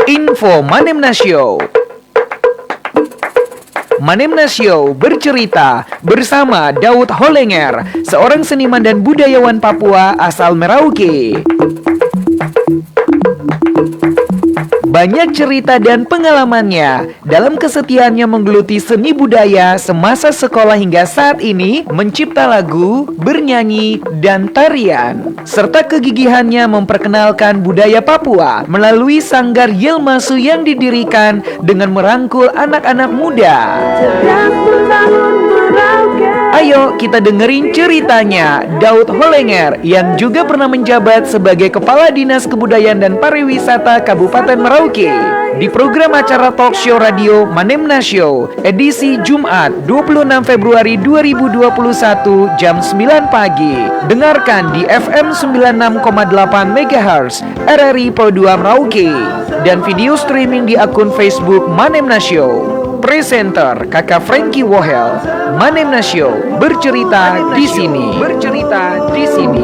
Info Manemna Show. Manemna Show bercerita bersama Daud Holenger, seorang seniman dan budayawan Papua asal Merauke. Banyak cerita dan pengalamannya dalam kesetiaannya menggeluti seni budaya semasa sekolah hingga saat ini mencipta lagu, bernyanyi, dan tarian. Serta kegigihannya memperkenalkan budaya Papua melalui sanggar Yilmasu yang didirikan dengan merangkul anak-anak muda. Ayo kita dengerin ceritanya Daud Holenger yang juga pernah menjabat sebagai Kepala Dinas Kebudayaan dan Pariwisata Kabupaten Merauke di program acara talk show radio Manemna Show edisi Jumat 26 Februari 2021 jam 9 pagi. Dengarkan di FM 96,8 MHz RRI Pro 2 Merauke dan video streaming di akun Facebook Manemna Show. Presenter Kakak Frankie Wohel. Manemna Show bercerita di sini. Bercerita di sini.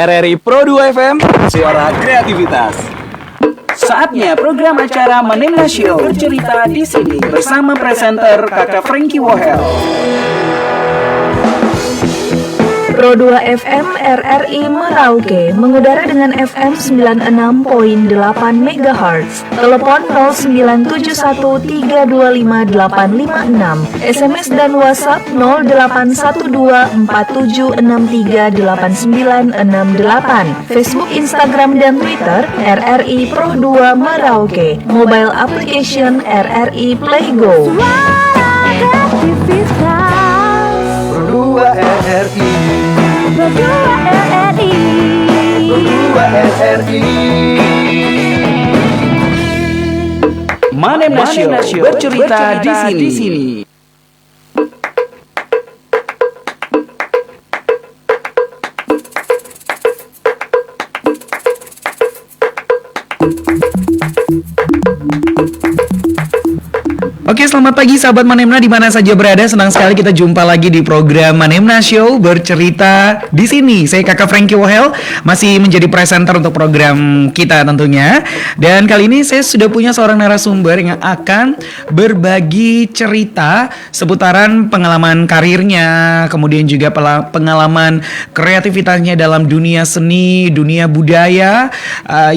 RRI Pro 2 FM, suara kreativitas. Saatnya program acara Manemna Show bercerita di sini bersama presenter Kakak Frankie Wohel. Pro 2 FM RRI Merauke mengudara dengan FM 96.8 MHz. Telepon 0971325856. SMS dan WhatsApp 081247638968. Facebook, Instagram dan Twitter RRI Pro 2 Merauke. Mobile application RRI Playgo. Pro 2 RRI. Manemna Show bercerita di sini. Oke, selamat pagi sahabat Manemna di mana saja berada. Senang sekali kita jumpa lagi di program Manemna Show bercerita di sini. Saya Kakak Frankie Wohel masih menjadi presenter untuk program kita tentunya. Dan kali ini saya sudah punya seorang narasumber yang akan berbagi cerita seputaran pengalaman karirnya, kemudian juga pengalaman kreativitasnya dalam dunia seni, dunia budaya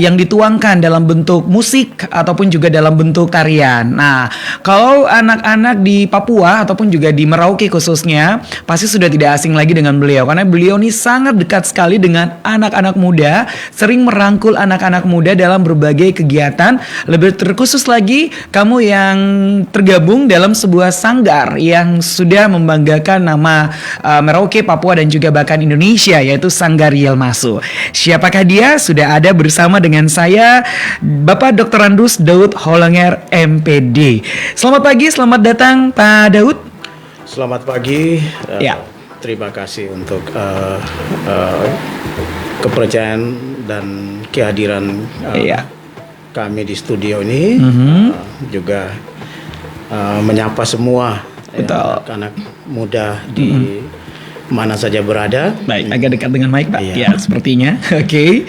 yang dituangkan dalam bentuk musik ataupun juga dalam bentuk tarian. Nah, kalau anak-anak di Papua ataupun juga di Merauke khususnya pasti sudah tidak asing lagi dengan beliau, karena beliau ini sangat dekat sekali dengan anak-anak muda, sering merangkul anak-anak muda dalam berbagai kegiatan. Lebih terkhusus lagi kamu yang tergabung dalam sebuah sanggar yang sudah membanggakan nama Merauke, Papua dan juga bahkan Indonesia, yaitu Sanggar Yilmasu. Siapakah dia? Sudah ada bersama dengan saya Bapak Dr. Andus Daud Holenger MPD. Selamat pagi, selamat datang Pak Daud. Selamat pagi. Ya. Terima kasih untuk kepercayaan dan kehadiran kami di studio ini. Juga menyapa semua anak-anak muda di mana saja berada. Baik, agak dekat dengan mic Pak. Ya, sepertinya. Oke.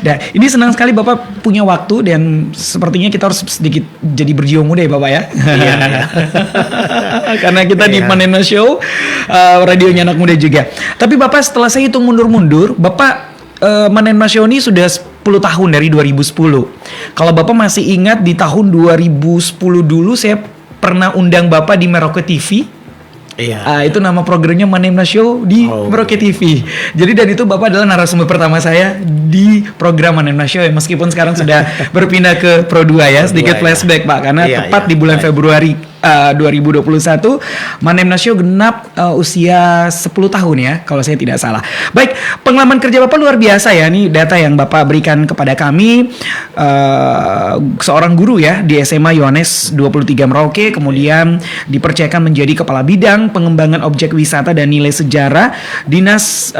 Nah, ini senang sekali Bapak punya waktu dan sepertinya kita harus sedikit jadi berjiwa muda ya Bapak ya. Iya. Karena kita di Manemna Show radionya anak muda juga. Tapi Bapak, setelah saya hitung mundur-mundur, Bapak Manemna Show ini sudah 10 tahun dari 2010. Kalau Bapak masih ingat di tahun 2010 dulu saya pernah undang Bapak di Merauke TV. Iya. Itu nama programnya Manemna Show di Merauke TV. Jadi dan itu Bapak adalah narasumber pertama saya di program Manemna Show ya, meskipun sekarang sudah berpindah ke Pro 2 ya. Sedikit flashback Pak, karena tepat di bulan Februari 2021 Manemna Show genap usia 10 tahun ya kalau saya tidak salah. Baik, pengalaman kerja Bapak luar biasa ya. Nih data yang Bapak berikan kepada kami, seorang guru ya di SMA Yohanes 23 Merauke, kemudian dipercayakan menjadi kepala bidang pengembangan objek wisata dan nilai sejarah Dinas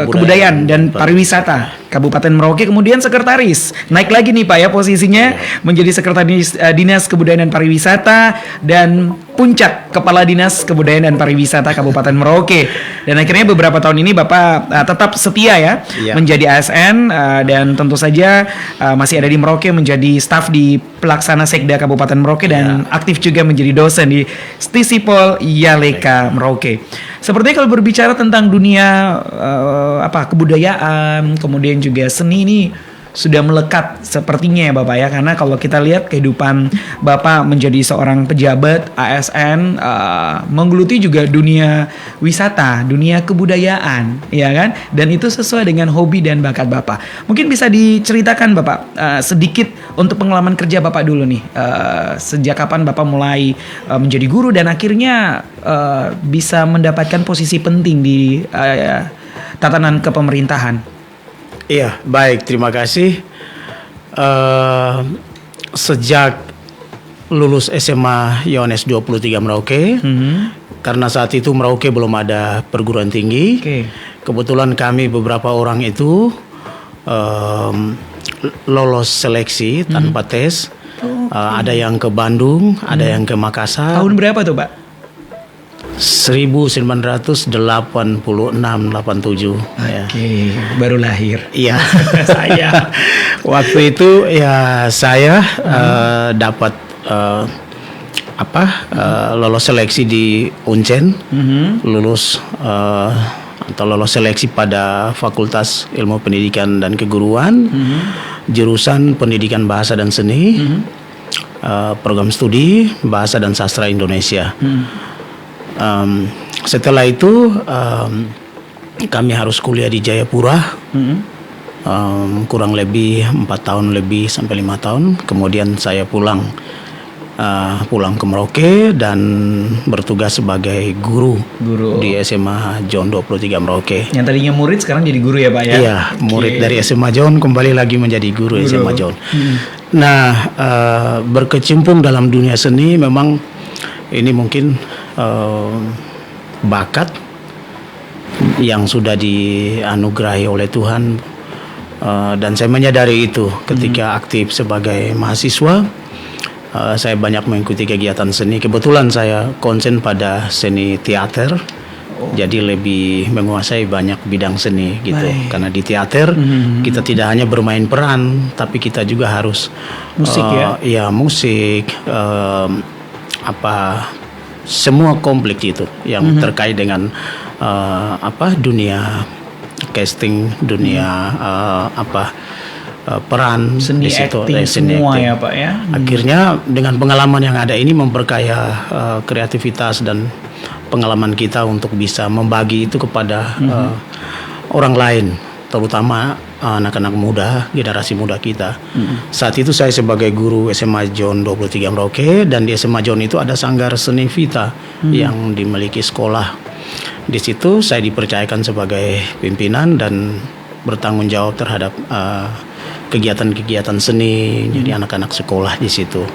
Kebudayaan dan Pariwisata Kabupaten Merauke, kemudian sekretaris. Naik lagi nih Pak ya posisinya menjadi sekretaris Dinas Kebudayaan dan Pariwisata, dan puncak Kepala Dinas Kebudayaan dan Pariwisata Kabupaten Merauke. Dan akhirnya beberapa tahun ini Bapak tetap setia ya menjadi ASN, dan tentu saja masih ada di Merauke menjadi staf di Pelaksana Sekda Kabupaten Merauke, dan aktif juga menjadi dosen di Stisipol Yaleka Merauke. Sepertinya kalau berbicara tentang dunia kebudayaan, kemudian juga seni ini sudah melekat sepertinya ya Bapak ya, karena kalau kita lihat kehidupan Bapak menjadi seorang pejabat ASN, menggeluti juga dunia wisata, dunia kebudayaan, ya kan? Dan itu sesuai dengan hobi dan bakat Bapak. Mungkin bisa diceritakan Bapak sedikit untuk pengalaman kerja Bapak dulu nih, sejak kapan Bapak mulai menjadi guru dan akhirnya bisa mendapatkan posisi penting di tatanan kepemerintahan. Iya, baik, terima kasih. Sejak lulus SMA Yohanes 23 Merauke, karena saat itu Merauke belum ada perguruan tinggi. Kebetulan kami beberapa orang itu lolos seleksi tanpa tes. Ada yang ke Bandung, ada yang ke Makassar. Tahun berapa tuh Pak? 1986-87 ya. Oke, baru lahir. Iya, saya waktu itu ya saya dapat lolos seleksi di Uncen, lulus atau lolos seleksi pada Fakultas Ilmu Pendidikan dan Keguruan, jurusan Pendidikan Bahasa dan Seni, program studi Bahasa dan Sastra Indonesia. Setelah itu kami harus kuliah di Jayapura, kurang lebih 4 tahun lebih sampai 5 tahun. Kemudian saya pulang ke Merauke dan bertugas sebagai guru di SMA John 23 Merauke. Yang tadinya murid sekarang jadi guru ya Pak ya? Iya, murid dari SMA John kembali lagi menjadi guru. SMA John. Nah, berkecimpung dalam dunia seni memang ini mungkin bakat yang sudah dianugerahi oleh Tuhan, dan saya menyadari itu ketika aktif sebagai mahasiswa. Saya banyak mengikuti kegiatan seni. Kebetulan saya konsen pada seni teater, jadi lebih menguasai banyak bidang seni gitu. Karena di teater kita tidak hanya bermain peran, tapi kita juga harus musik musik, semua komplit itu yang terkait dengan dunia casting, dunia peran seni, di situ, acting, semua acting. Ya Pak ya. Akhirnya dengan pengalaman yang ada ini memperkaya kreativitas dan pengalaman kita untuk bisa membagi itu kepada orang lain, terutama anak-anak muda, generasi muda kita. Saat itu saya sebagai guru SMA John 23 Merauke, dan di SMA John itu ada Sanggar Seni Vita yang dimiliki sekolah. Di situ saya dipercayakan sebagai pimpinan dan bertanggung jawab terhadap kegiatan-kegiatan seni, jadi anak-anak sekolah di situ.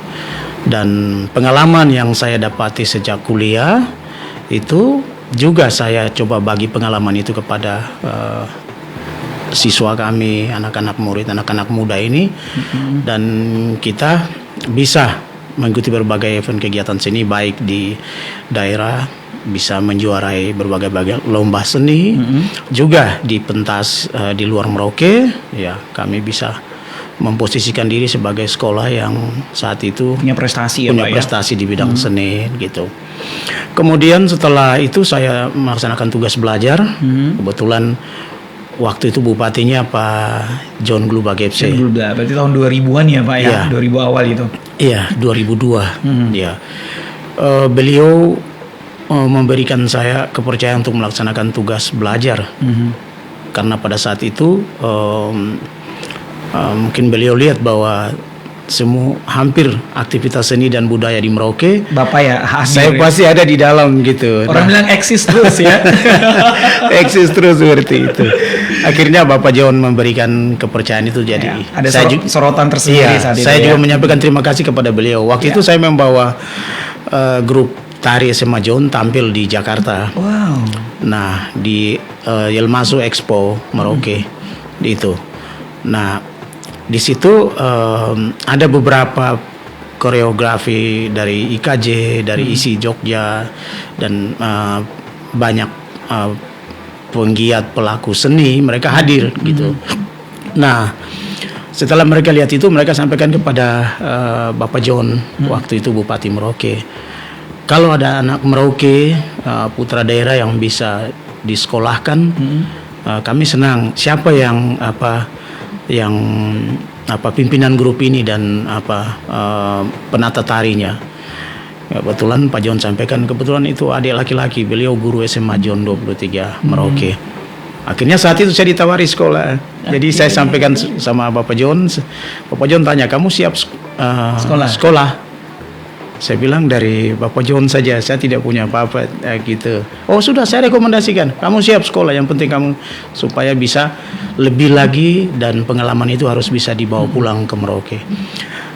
Dan pengalaman yang saya dapati sejak kuliah itu juga saya coba bagi pengalaman itu kepada siswa kami, anak-anak murid, anak-anak muda ini, dan kita bisa mengikuti berbagai event kegiatan seni baik di daerah, bisa menjuarai berbagai lomba seni, juga di pentas di luar Merauke, ya kami bisa memposisikan diri sebagai sekolah yang saat itu punya prestasi di bidang seni gitu. Kemudian setelah itu saya melaksanakan tugas belajar. Kebetulan waktu itu bupatinya Pak John Gluba Gepse. Berarti tahun 2000-an ya Pak ya? 2000 awal itu. Iya, 2002. Ya. Beliau memberikan saya kepercayaan untuk melaksanakan tugas belajar. Karena pada saat itu mungkin beliau lihat bahwa semua hampir aktivitas seni dan budaya di Merauke. Bapak ya hadir Saya ya? pasti ada di dalam gitu. Orang bilang eksis terus ya. eksis terus seperti itu. Akhirnya Bapak John memberikan kepercayaan itu, jadi Ya, ada saya sorotan tersendiri iya, saat itu saya ya. juga menyampaikan terima kasih kepada beliau. Waktu itu saya membawa grup tari SMA John tampil di Jakarta. Wow. Nah, di Yelmaso Expo Merauke di itu. Nah, di situ ada beberapa koreografi dari IKJ, dari ISI Jogja, dan banyak penggiat pelaku seni, mereka hadir gitu. Nah, setelah mereka lihat itu, mereka sampaikan kepada Bapak John, waktu itu Bupati Merauke, kalau ada anak Merauke, putra daerah yang bisa disekolahkan, kami senang. Siapa yang pimpinan grup ini dan penata tarinya. Kebetulan Pak John sampaikan, kebetulan itu adik laki-laki, beliau guru SMA John 23 Merauke. Akhirnya saat itu saya ditawari sekolah. Jadi saya sampaikan sama Bapak John. Bapak John tanya, kamu siap sekolah? Saya bilang dari Bapak John saja, saya tidak punya apa-apa gitu. Oh sudah, saya rekomendasikan, kamu siap sekolah, yang penting kamu supaya bisa lebih lagi dan pengalaman itu harus bisa dibawa pulang ke Merauke.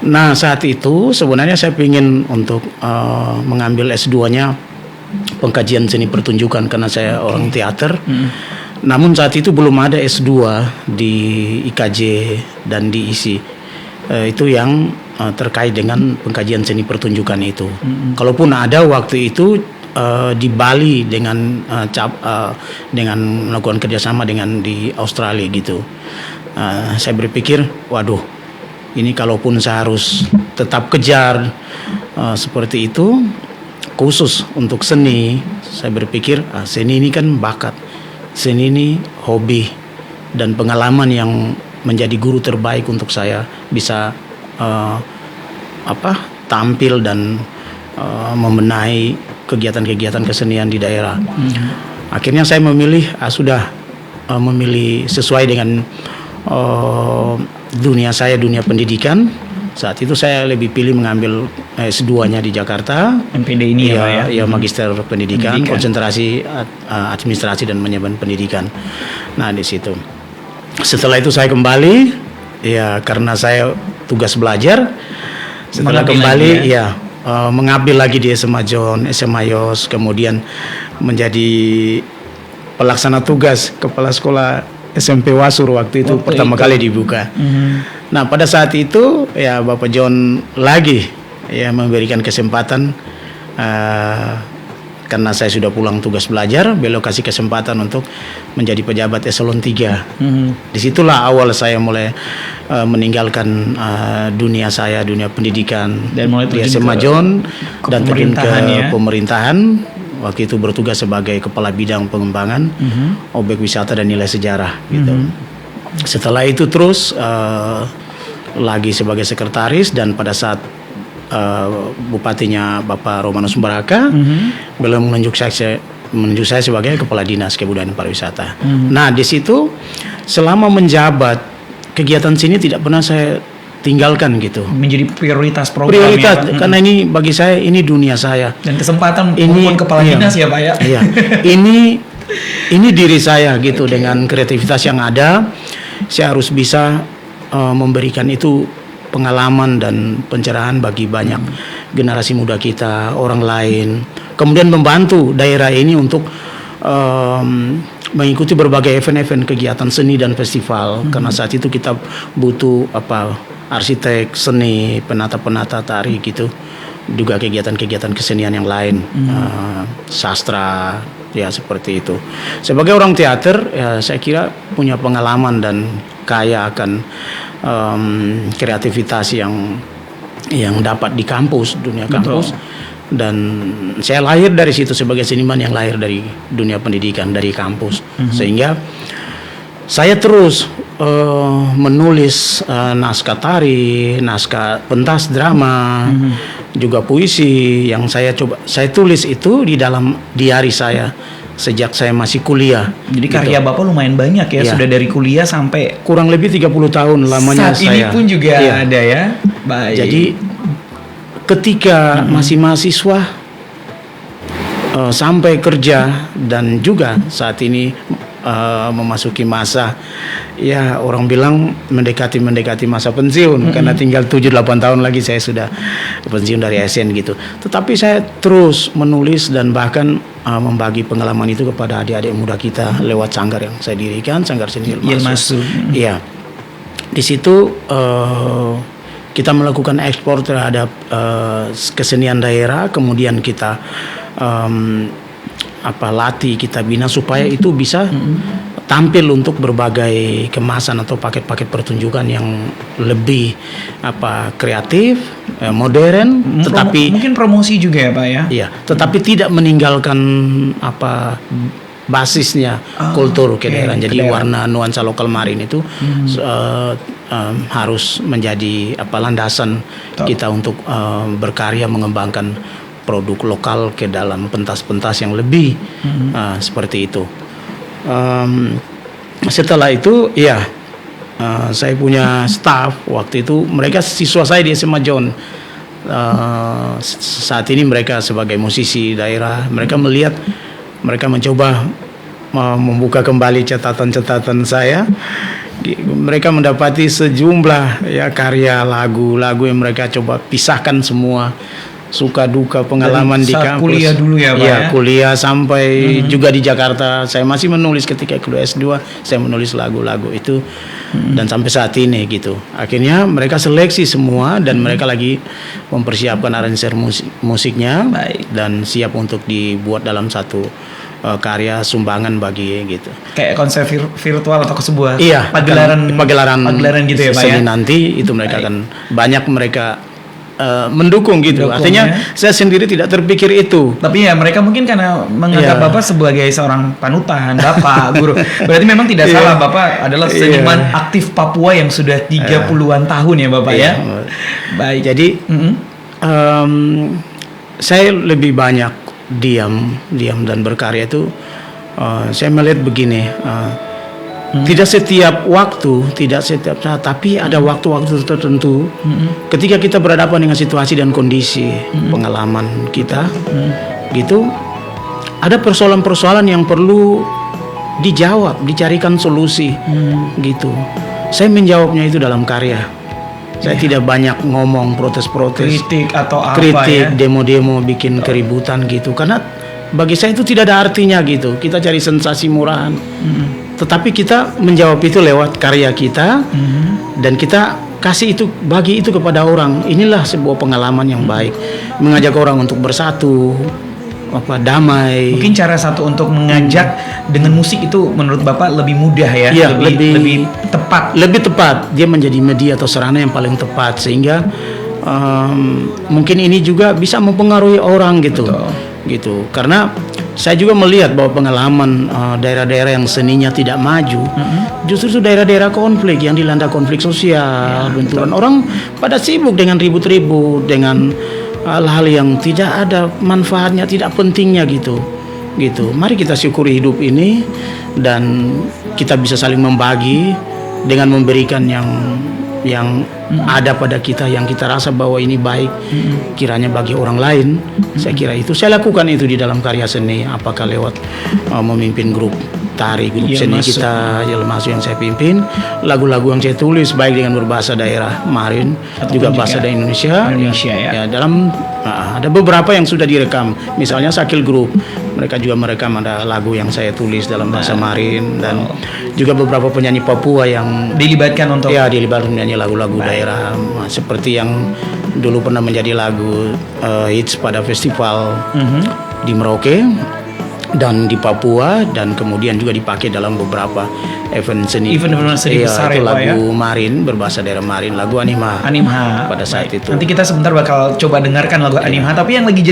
Nah saat itu sebenarnya saya ingin untuk mengambil S2-nya pengkajian seni pertunjukan karena saya orang teater. Namun saat itu belum ada S2 di IKJ dan di ISI. Itu yang terkait dengan pengkajian seni pertunjukan itu. Kalaupun ada waktu itu di Bali dengan melakukan kerjasama dengan di Australia gitu. Saya berpikir, waduh, ini kalaupun saya harus tetap kejar seperti itu, khusus untuk seni, saya berpikir seni ini kan bakat, seni ini hobi dan pengalaman yang menjadi guru terbaik untuk saya bisa tampil dan membenahi kegiatan-kegiatan kesenian di daerah. Akhirnya saya memilih memilih sesuai dengan dunia pendidikan. Saat itu saya lebih pilih mengambil S2-nya di Jakarta. MPD ini ya, Pak ya? Ya, Magister Pendidikan, konsentrasi administrasi dan manajemen pendidikan. Nah, di situ. Setelah itu saya kembali, ya karena saya tugas belajar. Setelah kembali, mengambil lagi di SMA John, SMA Yos, kemudian menjadi pelaksana tugas kepala sekolah SMP Wasur waktu itu pertama kali dibuka. Nah pada saat itu ya Bapak John lagi ya memberikan kesempatan. Karena saya sudah pulang tugas belajar, beliau kasih kesempatan untuk menjadi pejabat eselon 3. Disitulah awal saya mulai meninggalkan dunia pendidikan dan mulai di SMA John dan terjun ke pemerintahan. Waktu itu bertugas sebagai kepala bidang pengembangan objek wisata dan nilai sejarah gitu. Setelah itu terus lagi sebagai sekretaris, dan pada saat bupatinya Bapak Romanus Baraka, beliau menunjuk saya sebagai kepala dinas kebudayaan dan pariwisata. Nah di situ selama menjabat kegiatan sini tidak pernah saya tinggalkan gitu. Menjadi prioritas program. Prioritas karena ini bagi saya ini dunia saya. Dan kesempatan ini kepala dinas ya Pak ya. Iya. Ini diri saya gitu, dengan kreativitas yang ada, saya harus bisa memberikan itu pengalaman dan pencerahan bagi banyak generasi muda kita, orang lain. Kemudian membantu daerah ini untuk mengikuti berbagai event-event kegiatan seni dan festival. Karena saat itu kita butuh arsitek seni, penata-penata tari gitu. Juga kegiatan-kegiatan kesenian yang lain, sastra, ya seperti itu. Sebagai orang teater, ya saya kira punya pengalaman dan kaya akan kreativitas yang dapat di kampus, dunia kampus. Dan saya lahir dari situ sebagai seniman yang lahir dari dunia pendidikan, dari kampus. Sehingga saya terus menulis naskah tari, naskah pentas drama, juga puisi yang saya tulis itu di dalam diari saya sejak saya masih kuliah. Jadi karya Bapak lumayan banyak ya, Iya. sudah dari kuliah sampai Kurang lebih 30 tahun lamanya saat saya. ini pun juga Iya. ada ya. Baik. Jadi ketika masih mahasiswa sampai kerja dan juga saat ini memasuki masa, ya orang bilang mendekati masa pensiun, karena tinggal 7-8 tahun lagi saya sudah pensiun dari ASN gitu. Tetapi saya terus menulis dan bahkan membagi pengalaman itu kepada adik-adik muda kita lewat sanggar yang saya dirikan, Sanggar Seni Yilmasu. Iya. Di situ kita melakukan ekspor terhadap kesenian daerah, kemudian kita latih, kita bina supaya itu bisa tampil untuk berbagai kemasan atau paket-paket pertunjukan yang lebih kreatif, modern, tetapi mungkin promosi juga ya Pak ya. iya, tetapi tidak meninggalkan basisnya kultur kedaerahan. Jadi warna nuansa lokal marin itu harus menjadi landasan kita untuk berkarya mengembangkan produk lokal ke dalam pentas-pentas yang lebih seperti itu. Setelah itu, ya saya punya staff waktu itu, mereka siswa saya di SMA John. Saat ini mereka sebagai musisi daerah, mereka melihat, mereka mencoba membuka kembali catatan-catatan saya. Mereka mendapati sejumlah karya lagu-lagu yang mereka coba pisahkan semua, suka duka pengalaman di saat kampus. kuliah dulu ya Pak ya? Kuliah sampai juga di Jakarta. Saya masih menulis ketika kuliah S2, saya menulis lagu-lagu itu dan sampai saat ini gitu. Akhirnya mereka seleksi semua dan mereka lagi mempersiapkan aransemen musiknya. Baik. Dan siap untuk dibuat dalam satu karya sumbangan bagi gitu. Kayak konser virtual atau ke sebuah pagelaran gitu ya Pak ya. seni nanti itu mereka akan banyak mereka mendukung gitu. Mendukung, Artinya ya. saya sendiri tidak terpikir itu. Tapi ya mereka mungkin karena menganggap Bapak sebagai seorang panutan, Bapak, guru. Berarti memang tidak salah, Bapak adalah seniman aktif Papua yang sudah 30-an tahun ya Bapak ya. Baik. Jadi saya lebih banyak diam dan berkarya itu. Saya melihat begini. Tidak setiap waktu, tidak setiap saat, tapi ada waktu-waktu tertentu ketika kita berhadapan dengan situasi dan kondisi pengalaman kita, gitu, ada persoalan-persoalan yang perlu dijawab, dicarikan solusi, gitu. Saya menjawabnya itu dalam karya. Saya tidak banyak ngomong protes-protes, kritik atau apa kritik, ya. demo-demo, bikin keributan gitu, karena bagi saya itu tidak ada artinya gitu. Kita cari sensasi murahan. Tetapi kita menjawab itu lewat karya kita dan kita kasih itu, bagi itu kepada orang. Inilah sebuah pengalaman yang baik, mengajak orang untuk bersatu, damai. Mungkin cara satu untuk mengajak dengan musik itu menurut Bapak lebih mudah ya, Iya, lebih tepat. Lebih tepat, dia menjadi media atau sarana yang paling tepat sehingga mungkin ini juga bisa mempengaruhi orang gitu. Betul. Gitu. Karena saya juga melihat bahwa pengalaman daerah-daerah yang seninya tidak maju, justru itu daerah-daerah konflik yang dilanda konflik sosial, benturan orang pada sibuk dengan ribut-ribut, dengan hal-hal yang tidak ada manfaatnya, tidak pentingnya gitu. Mari kita syukuri hidup ini dan kita bisa saling membagi dengan memberikan yang ada pada kita, yang kita rasa bahwa ini baik kiranya bagi orang lain. Saya kira itu saya lakukan itu di dalam karya seni, apakah lewat memimpin grup tari, grup seni kita Yilmasu yang saya pimpin, lagu-lagu yang saya tulis baik dengan berbahasa daerah Marin ataupun juga bahasa Indonesia ya. Dalam ada beberapa yang sudah direkam, misalnya Sakil Group, mereka juga merekam ada lagu yang saya tulis dalam bahasa Marin, dan juga beberapa penyanyi Papua yang dilibatkan untuk dilibatkan menyanyi lagu-lagu daerah, seperti yang dulu pernah menjadi lagu hits pada festival di Merauke dan di Papua, dan kemudian juga dipakai dalam beberapa event seni besar itu ya, lagu Marin berbahasa daerah Marin, lagu Animha pada saat itu. Nanti kita sebentar bakal coba dengarkan lagu Animha, tapi yang lagi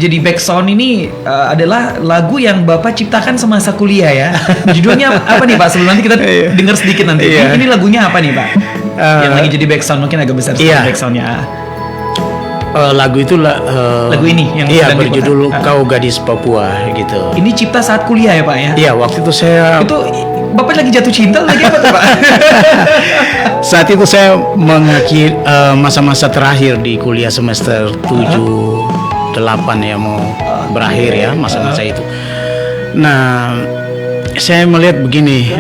jadi back sound ini adalah lagu yang Bapak ciptakan semasa kuliah ya. Judulnya apa nih Pak? Sebelum nanti kita dengar sedikit nanti. Ini lagunya apa nih Pak? Yang lagi jadi back sound, mungkin agak besar sekali back soundnya. lagu itu Lagu ini yang iya, sedang berjudul diputar. Kau Gadis Papua gitu. Ini cipta saat kuliah ya Pak ya? Iya, waktu itu saya Itu Bapak lagi jatuh cinta lagi apa tuh Pak? saat itu saya mengakhiri masa-masa terakhir di kuliah semester 7 8 ya, mau berakhir ya masa-masa itu. Nah, saya melihat begini,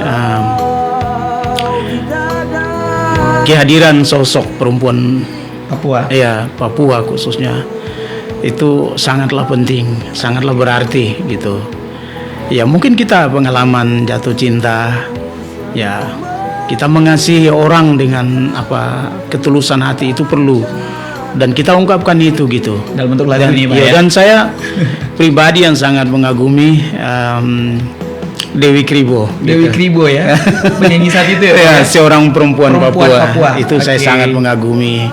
kehadiran sosok perempuan Papua. Papua khususnya itu sangatlah penting, sangatlah berarti gitu. Ya mungkin kita pengalaman jatuh cinta, ya kita mengasihi orang dengan ketulusan hati itu perlu, dan kita ungkapkan itu gitu. Dalam bentuk lagu ini Pak Ya, ya? dan saya pribadi yang sangat mengagumi Dewi Kribo. Dewi gitu. Kribo ya, penyanyi saat itu ya Pak Ya, ya? seorang perempuan Papua. Papua. Itu saya Oke. sangat mengagumi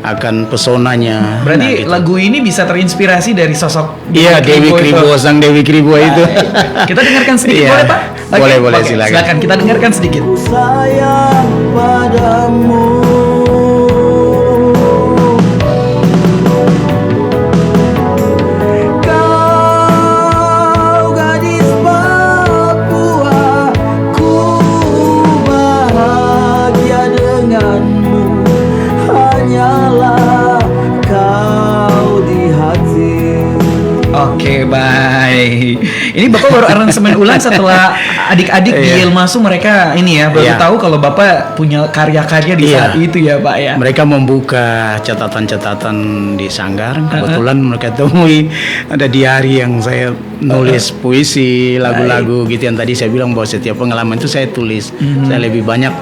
akan pesonanya. Berarti gitu. lagu ini bisa terinspirasi dari sosok Iya, Dewi Kribo, sang Dewi Kribo itu. Kita dengarkan sedikit Iya. boleh Pak? Oke, Boleh, oke, silakan. Silakan kita dengarkan sedikit. Sayang padamu, kau gadis Papua, ku bahagia denganmu, hanyalah kau di hati. Oke, baik. Ini Bapak baru aransemen ulang setelah adik-adik di Iya. Ilmasu mereka ini ya baru Iya. tahu kalau Bapak punya karya-karya di Iya. saat itu ya Pak ya. Mereka membuka catatan-catatan di Sanggar. Kebetulan mereka temui ada diari yang saya nulis puisi, lagu-lagu gitu yang tadi saya bilang bahwa setiap pengalaman itu saya tulis. Saya lebih banyak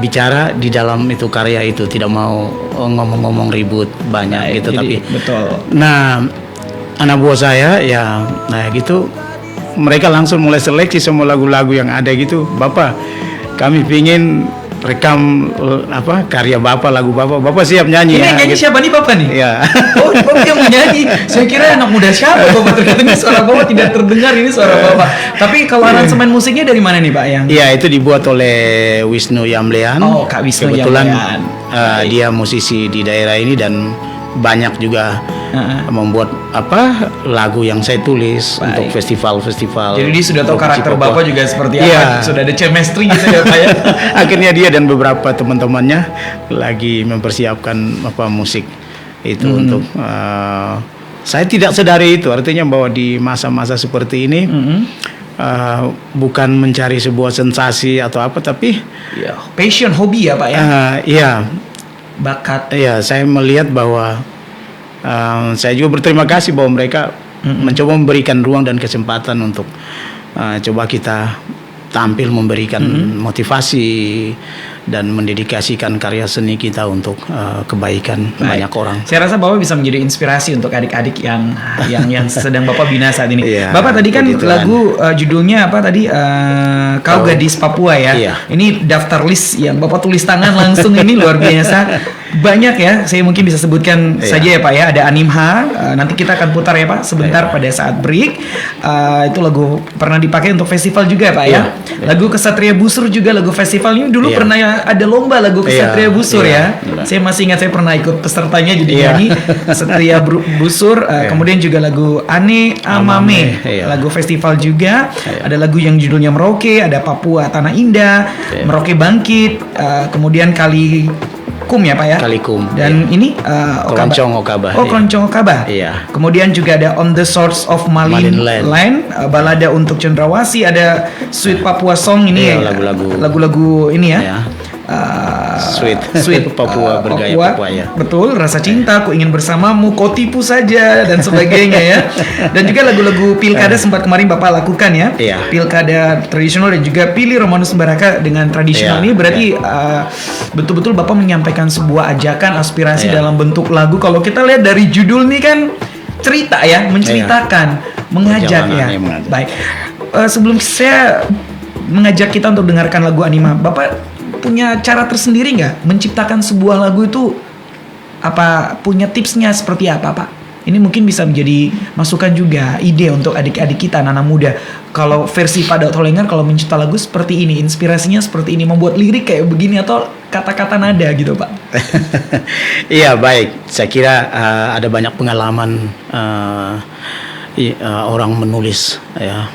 bicara di dalam itu karya itu, tidak mau ngomong-ngomong ribut banyak gitu. Jadi, Tapi betul. nah, anak buah saya ya, nah gitu mereka langsung mulai seleksi semua lagu-lagu yang ada gitu. Bapak, kami pingin rekam karya Bapak, lagu Bapak siap nyanyi Ini ya? yang nyanyi Gitu. siapa nih Bapak nih? Iya. Oh, Bapak yang menyanyi. Saya kira anak muda siapa Bapak, ternyata ini suara Bapak tidak terdengar, ini suara Bapak. Tapi kalau aransemen musiknya dari mana nih Pak yang? Iya, itu dibuat oleh Wisnu Yamlean. Oh, Kak Wisnu Kebetulan Yamlean. dia musisi di daerah ini dan banyak juga membuat lagu yang saya tulis Baik. untuk festival-festival. Jadi dia sudah tahu provinsi karakter Papua. Bapak juga seperti Iya. apa. Sudah ada chemistry gitu ya Pak ya. Akhirnya dia dan beberapa teman-temannya lagi mempersiapkan musik itu untuk saya tidak sadari itu, artinya bahwa di masa-masa seperti ini bukan mencari sebuah sensasi atau apa, tapi Iya, passion, hobi ya Pak ya. iya, Bakat. iya, saya melihat bahwa saya juga berterima kasih bahwa mereka mencoba memberikan ruang dan kesempatan untuk coba kita tampil memberikan motivasi dan mendedikasikan karya seni kita untuk kebaikan banyak orang. Saya rasa Bapak bisa menjadi inspirasi untuk adik-adik yang sedang Bapak bina saat ini. Iya, Bapak tadi kan puji Tuhan. lagu judulnya apa tadi? Kau Gadis Papua ya. Iya. Ini daftar list yang Bapak tulis tangan langsung ini luar biasa. Banyak ya. Saya mungkin bisa sebutkan Iya. saja ya Pak ya. Ada Animha. Nanti kita akan putar ya Pak sebentar pada saat break. Itu lagu pernah dipakai untuk festival juga ya Pak ya. Iya. Lagu Kesatria Busur juga lagu festival ini dulu Iya. pernah ada lomba lagu Kesatria Iya, Busur iya. ya. Saya masih ingat saya pernah ikut pesertanya jadi Iya. nyanyi Kesatria Busur. Kemudian juga lagu Ane Amame, Iya. lagu festival juga. Iya. Ada lagu yang judulnya Merauke, ada Papua Tanah Indah, Iya. Merauke Bangkit, kemudian Kalikum ya Pak ya. Kalikum, Dan ini Keroncong Okabah, Oh, iya. Keroncong Okabah. Iya. Kemudian juga ada On the Shores of Malin Malin Line, balada untuk Cendrawasih, ada Sweet Papua Song ini Iya, ya. lagu-lagu. Lagu-lagu ini ya. Iya. Sweet. Sweet Papua, bergaya Papua, ya. Betul, Rasa Cinta, Ku Ingin Bersamamu, Kau Tipu Saja dan sebagainya ya. Dan juga lagu-lagu pilkada sempat kemarin Bapak lakukan ya. Iya. Pilkada tradisional dan juga Pilih Romanus Baraka dengan tradisional Iya, ini berarti betul-betul Bapak menyampaikan sebuah ajakan aspirasi Iya. dalam bentuk lagu. Kalau kita lihat dari judul nih kan cerita ya, menceritakan, mengajak ya. Perjalanannya mengajak. Baik. Sebelum saya mengajak kita untuk dengarkan lagu Anima, Bapak punya cara tersendiri nggak menciptakan sebuah lagu itu? Apa punya tipsnya seperti apa Pak? Ini mungkin bisa menjadi masukan juga, ide untuk adik-adik kita, anak-anak muda. Kalau versi Pak Daud Holengar kalau mencipta lagu seperti ini, inspirasinya seperti ini, membuat lirik kayak begini atau kata-kata nada gitu Pak? Iya, baik. Saya kira ada banyak pengalaman orang menulis ya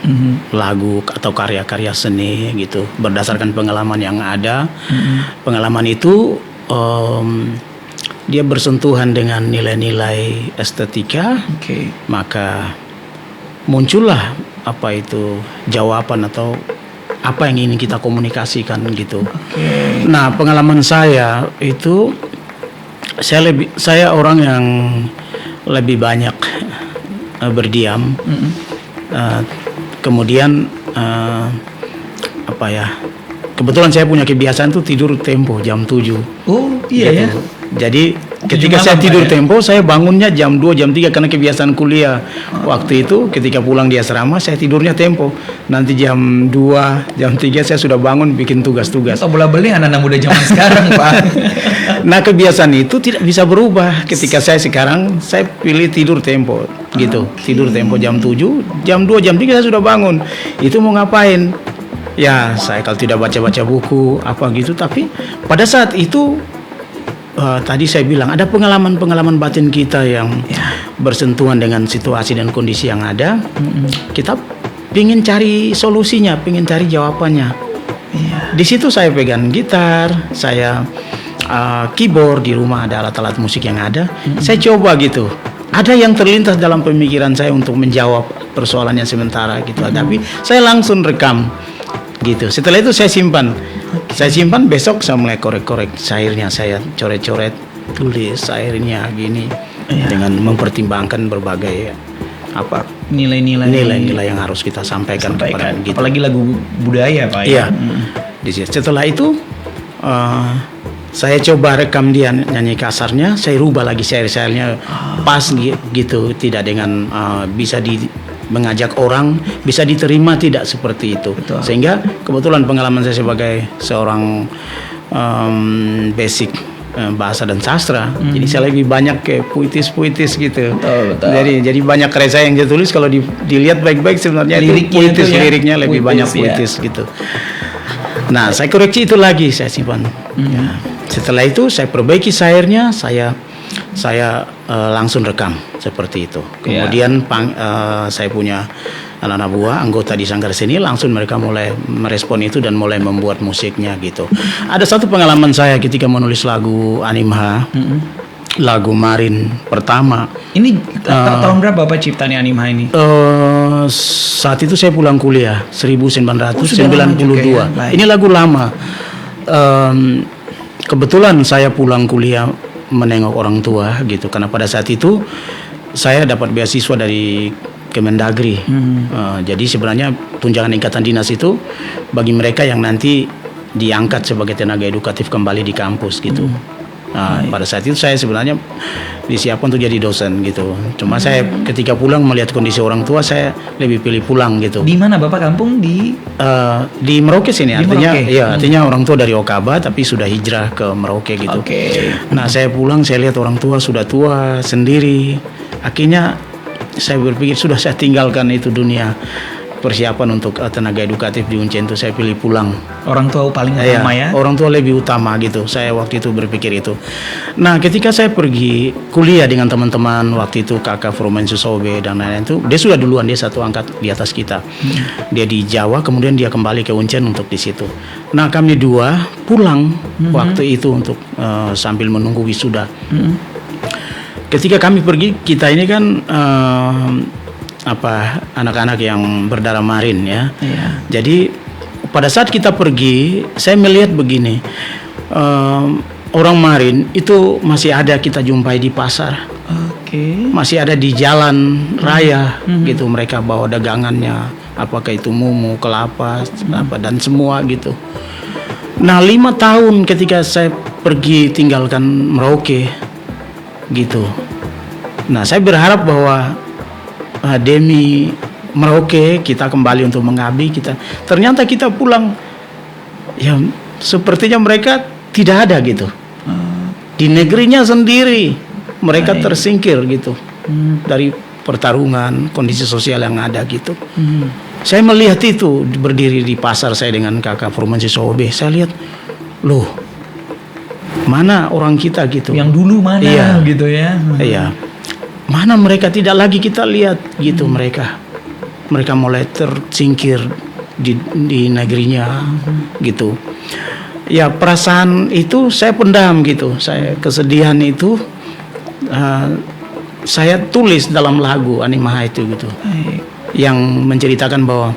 lagu atau karya-karya seni gitu berdasarkan pengalaman yang ada. Pengalaman itu dia bersentuhan dengan nilai-nilai estetika, maka muncullah apa itu jawaban atau apa yang ingin kita komunikasikan gitu. Nah, pengalaman saya itu saya orang yang lebih banyak berdiam. Kemudian apa ya? Kebetulan saya punya kebiasaan tuh tidur tempo jam 7. Oh iya gitu. ya. Jadi ketika malam, saya tidur Pak, ya? tempo, saya bangunnya jam 2, jam 3 karena kebiasaan kuliah. Waktu itu ketika pulang di asrama saya tidurnya tempo. Nanti jam 2, jam 3 saya sudah bangun bikin tugas-tugas. Atau bola beli anak-anak muda zaman sekarang, Pak. Nah, kebiasaan itu tidak bisa berubah. Ketika saya sekarang saya pilih tidur tempo gitu. Tidur tempo jam 7, jam 2, jam 3 saya sudah bangun. Itu mau ngapain? Ya, saya kalau tidak baca-baca buku apa gitu, tapi pada saat itu tadi saya bilang ada pengalaman-pengalaman batin kita yang bersentuhan dengan situasi dan kondisi yang ada. Kita ingin cari solusinya, ingin cari jawabannya. Di situ saya pegang gitar, saya keyboard, di rumah ada alat-alat musik yang ada. Saya coba gitu. Ada yang terlintas dalam pemikiran saya untuk menjawab persoalannya sementara gitu. Tapi saya langsung rekam gitu. Setelah itu saya simpan. Saya simpan, besok saya mulai korek-korek syairnya, saya coret-coret, tulis syairnya gini dengan mempertimbangkan berbagai apa nilai-nilai yang harus kita sampaikan kepada gitu. Apalagi lagu budaya, Pak. Iya. Setelah itu saya coba rekam dia nyanyi kasarnya, saya rubah lagi syair-syairnya pas gitu, tidak dengan bisa mengajak orang, bisa diterima tidak seperti itu. Betul. Sehingga kebetulan pengalaman saya sebagai seorang basic bahasa dan sastra, jadi saya lebih banyak ke puitis gitu. Betul. Jadi banyak karya saya yang saya tulis kalau dilihat baik-baik sebenarnya Liriknya itu puitis, itu ya, liriknya lebih banyak puitis gitu. Nah, saya koreksi itu lagi, saya simpan. Ya. Setelah itu saya perbaiki syairnya, saya langsung rekam seperti itu. Kemudian saya punya anak-anak buah anggota di Sanggar Seni, langsung mereka mulai merespon itu dan mulai membuat musiknya gitu. Ada satu pengalaman saya ketika menulis lagu Animha, lagu Marin pertama. Ini tahun berapa Bapak ciptanya Animha ini? Saat itu saya pulang kuliah 1992. Baik. Ini lagu lama. Kebetulan saya pulang kuliah menengok orang tua gitu, karena pada saat itu saya dapat beasiswa dari Kemendagri. Jadi sebenarnya tunjangan ikatan dinas itu bagi mereka yang nanti diangkat sebagai tenaga edukatif kembali di kampus gitu. Pada saat itu saya sebenarnya disiapkan untuk jadi dosen gitu. Cuma saya ketika pulang melihat kondisi orang tua, saya lebih pilih pulang gitu. Di mana Bapak kampung? Di Merauke sini, Di artinya Merauke. artinya orang tua dari Okaba tapi sudah hijrah ke Merauke gitu. Nah, saya pulang, saya lihat orang tua sudah tua sendiri. Akhirnya saya berpikir sudah saya tinggalkan itu dunia persiapan untuk tenaga edukatif di Uncen, itu saya pilih pulang. Orang tua paling utama ya. Orang tua lebih utama gitu. Saya waktu itu berpikir itu. Nah, ketika saya pergi kuliah dengan teman-teman waktu itu, kakak Fromen Susobe dan lain-lain itu, dia sudah duluan, dia satu angkat di atas kita. Dia di Jawa, kemudian dia kembali ke Uncen untuk di situ. Nah, kami dua pulang waktu itu untuk sambil menunggu wisuda. Ketika kami pergi, kita ini kan anak-anak yang berdarah Marin ya. Jadi pada saat kita pergi, saya melihat begini, orang Marin itu masih ada kita jumpai di pasar, masih ada di jalan raya gitu. Mereka bawa dagangannya, apakah itu mumu, kelapa, dan semua gitu. Nah, 5 tahun ketika saya pergi tinggalkan Merauke gitu. Nah, saya berharap bahwa demi Merauke kita kembali untuk mengabdi kita. Ternyata kita pulang, ya sepertinya mereka tidak ada gitu. Di negerinya sendiri mereka tersingkir gitu dari pertarungan kondisi sosial yang ada gitu. Saya melihat itu berdiri di pasar saya dengan kakak Fromen Sisobe. Saya lihat, loh, mana orang kita gitu. Yang dulu mana Iya. gitu ya. Iya. Mana mereka tidak lagi kita lihat gitu mereka. Mereka mulai tersingkir di negerinya gitu. Ya perasaan itu saya pendam gitu. Saya kesedihan itu saya tulis dalam lagu Animaha itu gitu. Yang menceritakan bahwa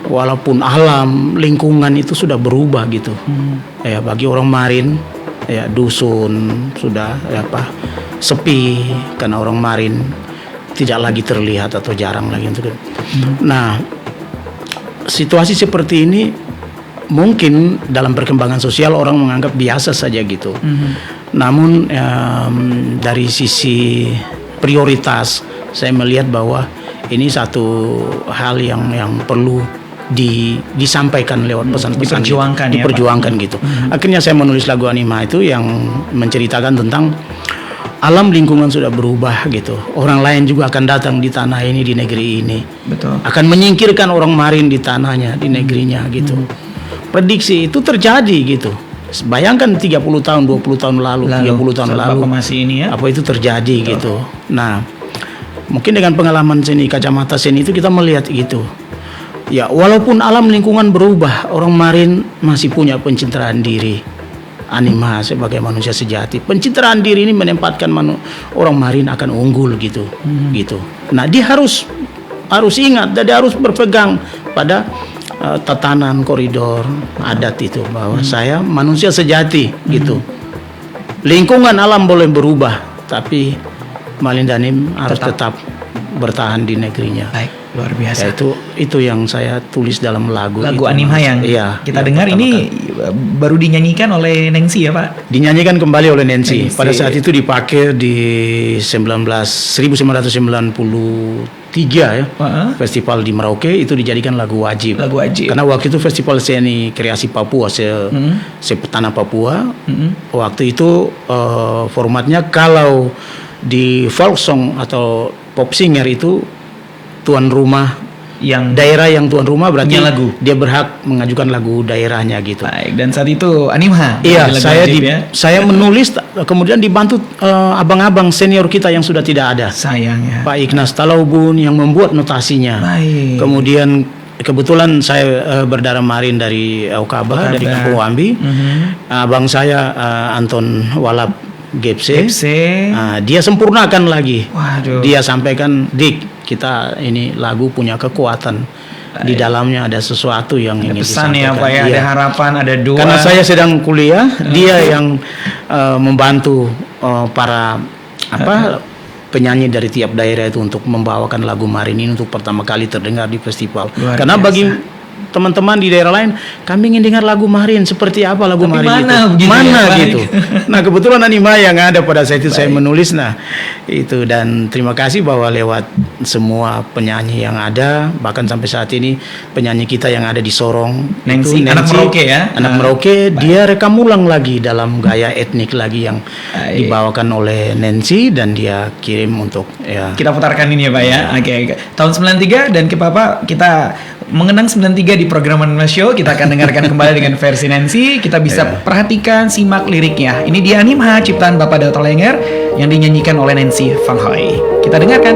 walaupun alam lingkungan itu sudah berubah gitu. Ya bagi orang Marin ya dusun sudah sepi karena orang Marin tidak lagi terlihat atau jarang lagi untuk. Nah, situasi seperti ini mungkin dalam perkembangan sosial orang menganggap biasa saja gitu. Namun dari sisi prioritas saya melihat bahwa ini satu hal yang perlu disampaikan lewat pesan-pesan Diperjuangkan ya, diperjuangkan gitu. Akhirnya saya menulis lagu Animaha itu yang menceritakan tentang alam lingkungan sudah berubah gitu. Orang lain juga akan datang di tanah ini, di negeri ini. Betul. Akan menyingkirkan orang Marin di tanahnya, di negerinya gitu. Prediksi itu terjadi gitu. Bayangkan 30 tahun, 20 tahun lalu 30 tahun saat lalu. Bapak masih ini ya. Apa itu terjadi gitu. Nah, mungkin dengan pengalaman seni, kacamata seni itu kita melihat gitu. Ya, walaupun alam lingkungan berubah, orang Marin masih punya pencitraan diri. Animaha sebagai manusia sejati. Pencitraan diri ini menempatkan orang Marin akan unggul gitu. Gitu. Nah, dia harus ingat dan dia harus berpegang pada tatanan koridor adat itu bahwa saya manusia sejati gitu. Lingkungan alam boleh berubah, tapi Malindanim harus tetap bertahan di negerinya. Baik, luar Ya, biasa. itu yang saya tulis dalam lagu itu. Animaha yang kita dengar pertama ini baru dinyanyikan oleh Nengsi ya Pak? dinyanyikan kembali oleh Nancy. Nancy. Pada saat itu dipakai di 1993 ya. Festival di Merauke itu dijadikan lagu wajib. Lagu wajib. Karena waktu itu Festival Seni Kreasi Papua Tanah Papua. Waktu itu formatnya kalau di folk song atau pop singer itu tuan rumah Yang daerah yang tuan rumah berarti punya lagu. dia berhak mengajukan lagu daerahnya gitu. baik, dan saat itu Animaha. Iya, lagu saya wajib ya. saya menulis kemudian dibantu abang-abang senior kita yang sudah tidak ada. Sayang ya. Pak Ignas Talaubun yang membuat notasinya. Baik. Kemudian kebetulan saya berdarah Marin dari Aukaba, dari Kampung Wambi. Abang saya Anton Walap Gepse. Dia sempurnakan lagi. Waduh. Dia sampaikan, Dik, kita ini lagu punya kekuatan. Di dalamnya ada sesuatu yang Ada ingin pesan ya disampaikan. Pak ya, Iya. ada harapan, ada doa. Karena saya sedang kuliah, dia yang membantu para penyanyi dari tiap daerah itu untuk membawakan lagu Marin ini untuk pertama kali terdengar di festival. Luar Karena biasa. bagi teman-teman di daerah lain, kami ingin dengar lagu Marin seperti apa lagu Tapi Marin mana itu. gitu Mana ya, Pak? gitu. Nah, kebetulan Animaha yang ada pada saat itu saya menulis. Nah, itu, dan terima kasih bahwa lewat semua penyanyi yang ada, bahkan sampai saat ini penyanyi kita yang ada di Sorong, Nengsi, itu anak Merauke ya. Anak Merauke, dia rekam ulang lagi dalam gaya etnik lagi yang dibawakan oleh Nancy dan dia kirim untuk ya. Kita putarkan ini ya Pak ya. Oke. Tahun 93 dan Bapak kita mengenang 93 di program Manila Show. Kita akan dengarkan kembali dengan versi Nancy. Kita bisa perhatikan, simak liriknya. Ini di Animaha ciptaan Bapak Dato Lenger yang dinyanyikan oleh Nancy Van Hoy. Kita dengarkan.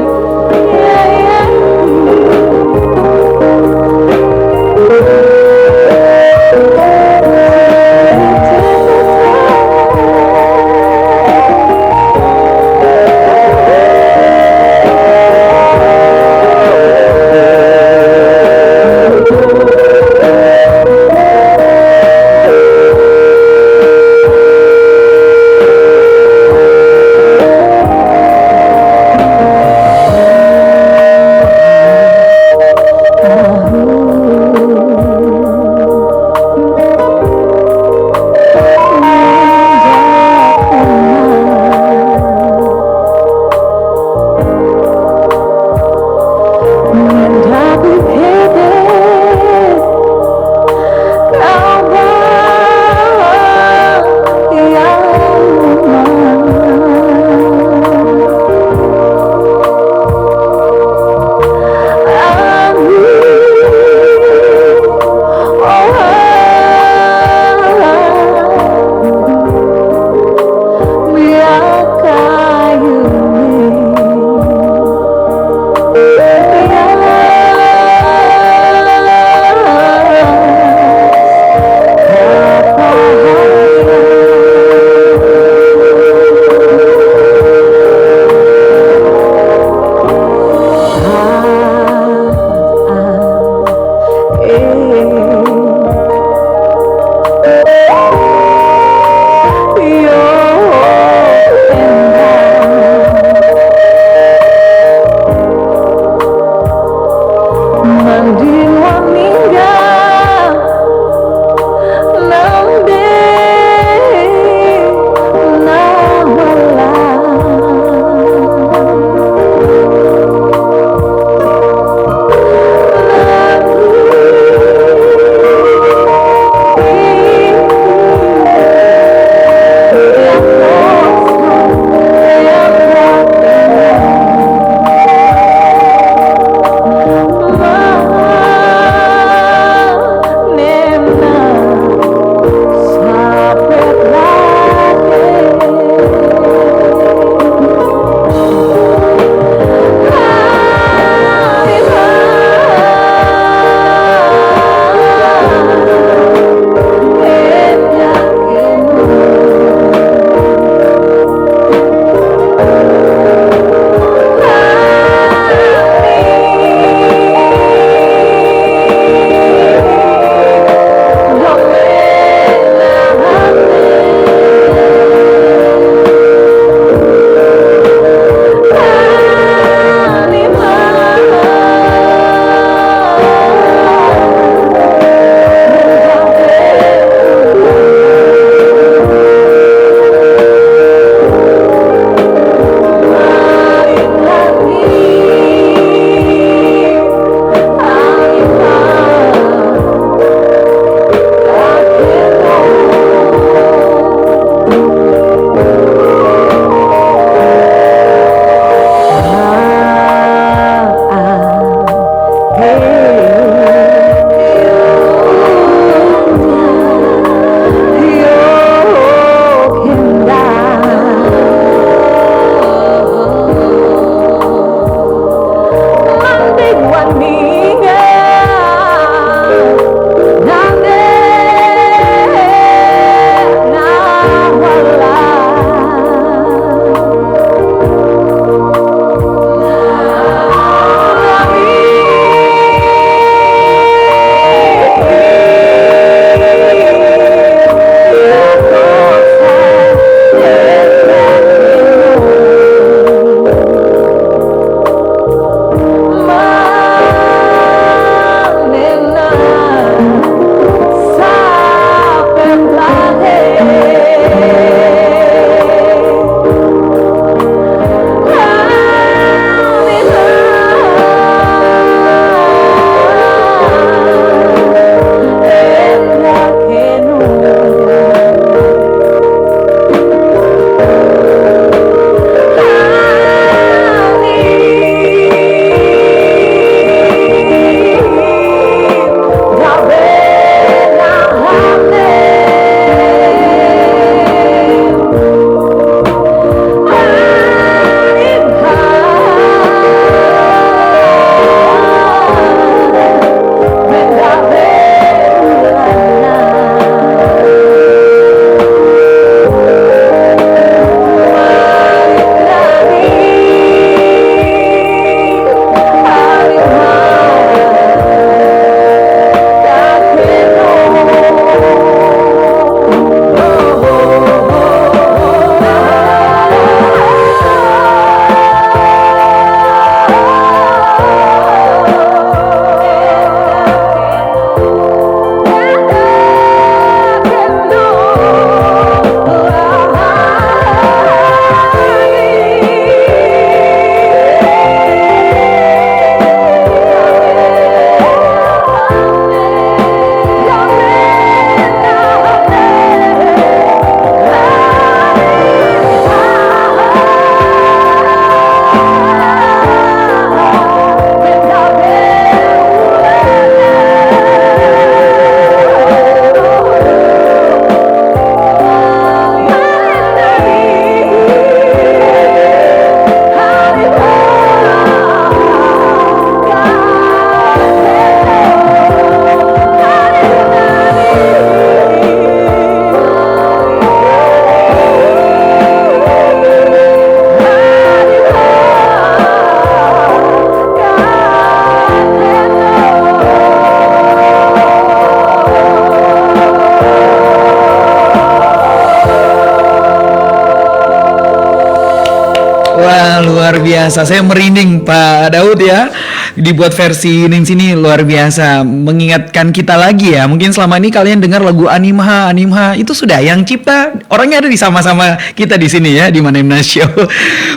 biasa. Saya merinding Pak Daud ya. Dibuat versi Ning sini luar biasa. Mengingatkan kita lagi ya. Mungkin selama ini kalian dengar lagu Animha itu sudah yang cipta orangnya ada di sama-sama kita di sini ya di Manemna Show.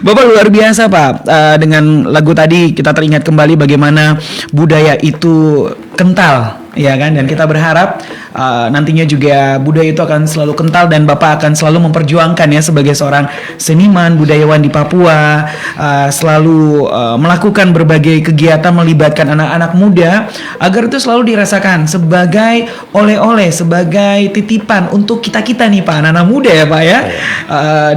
Bapak luar biasa Pak. Dengan lagu tadi kita teringat kembali bagaimana budaya itu kental ya kan, dan kita berharap nantinya juga budaya itu akan selalu kental dan Bapak akan selalu memperjuangkan ya sebagai seorang seniman budayawan di Papua, selalu melakukan berbagai kegiatan melibatkan anak-anak muda agar itu selalu dirasakan sebagai oleh-oleh, sebagai titipan untuk kita-kita nih Pak, anak-anak muda ya Pak ya.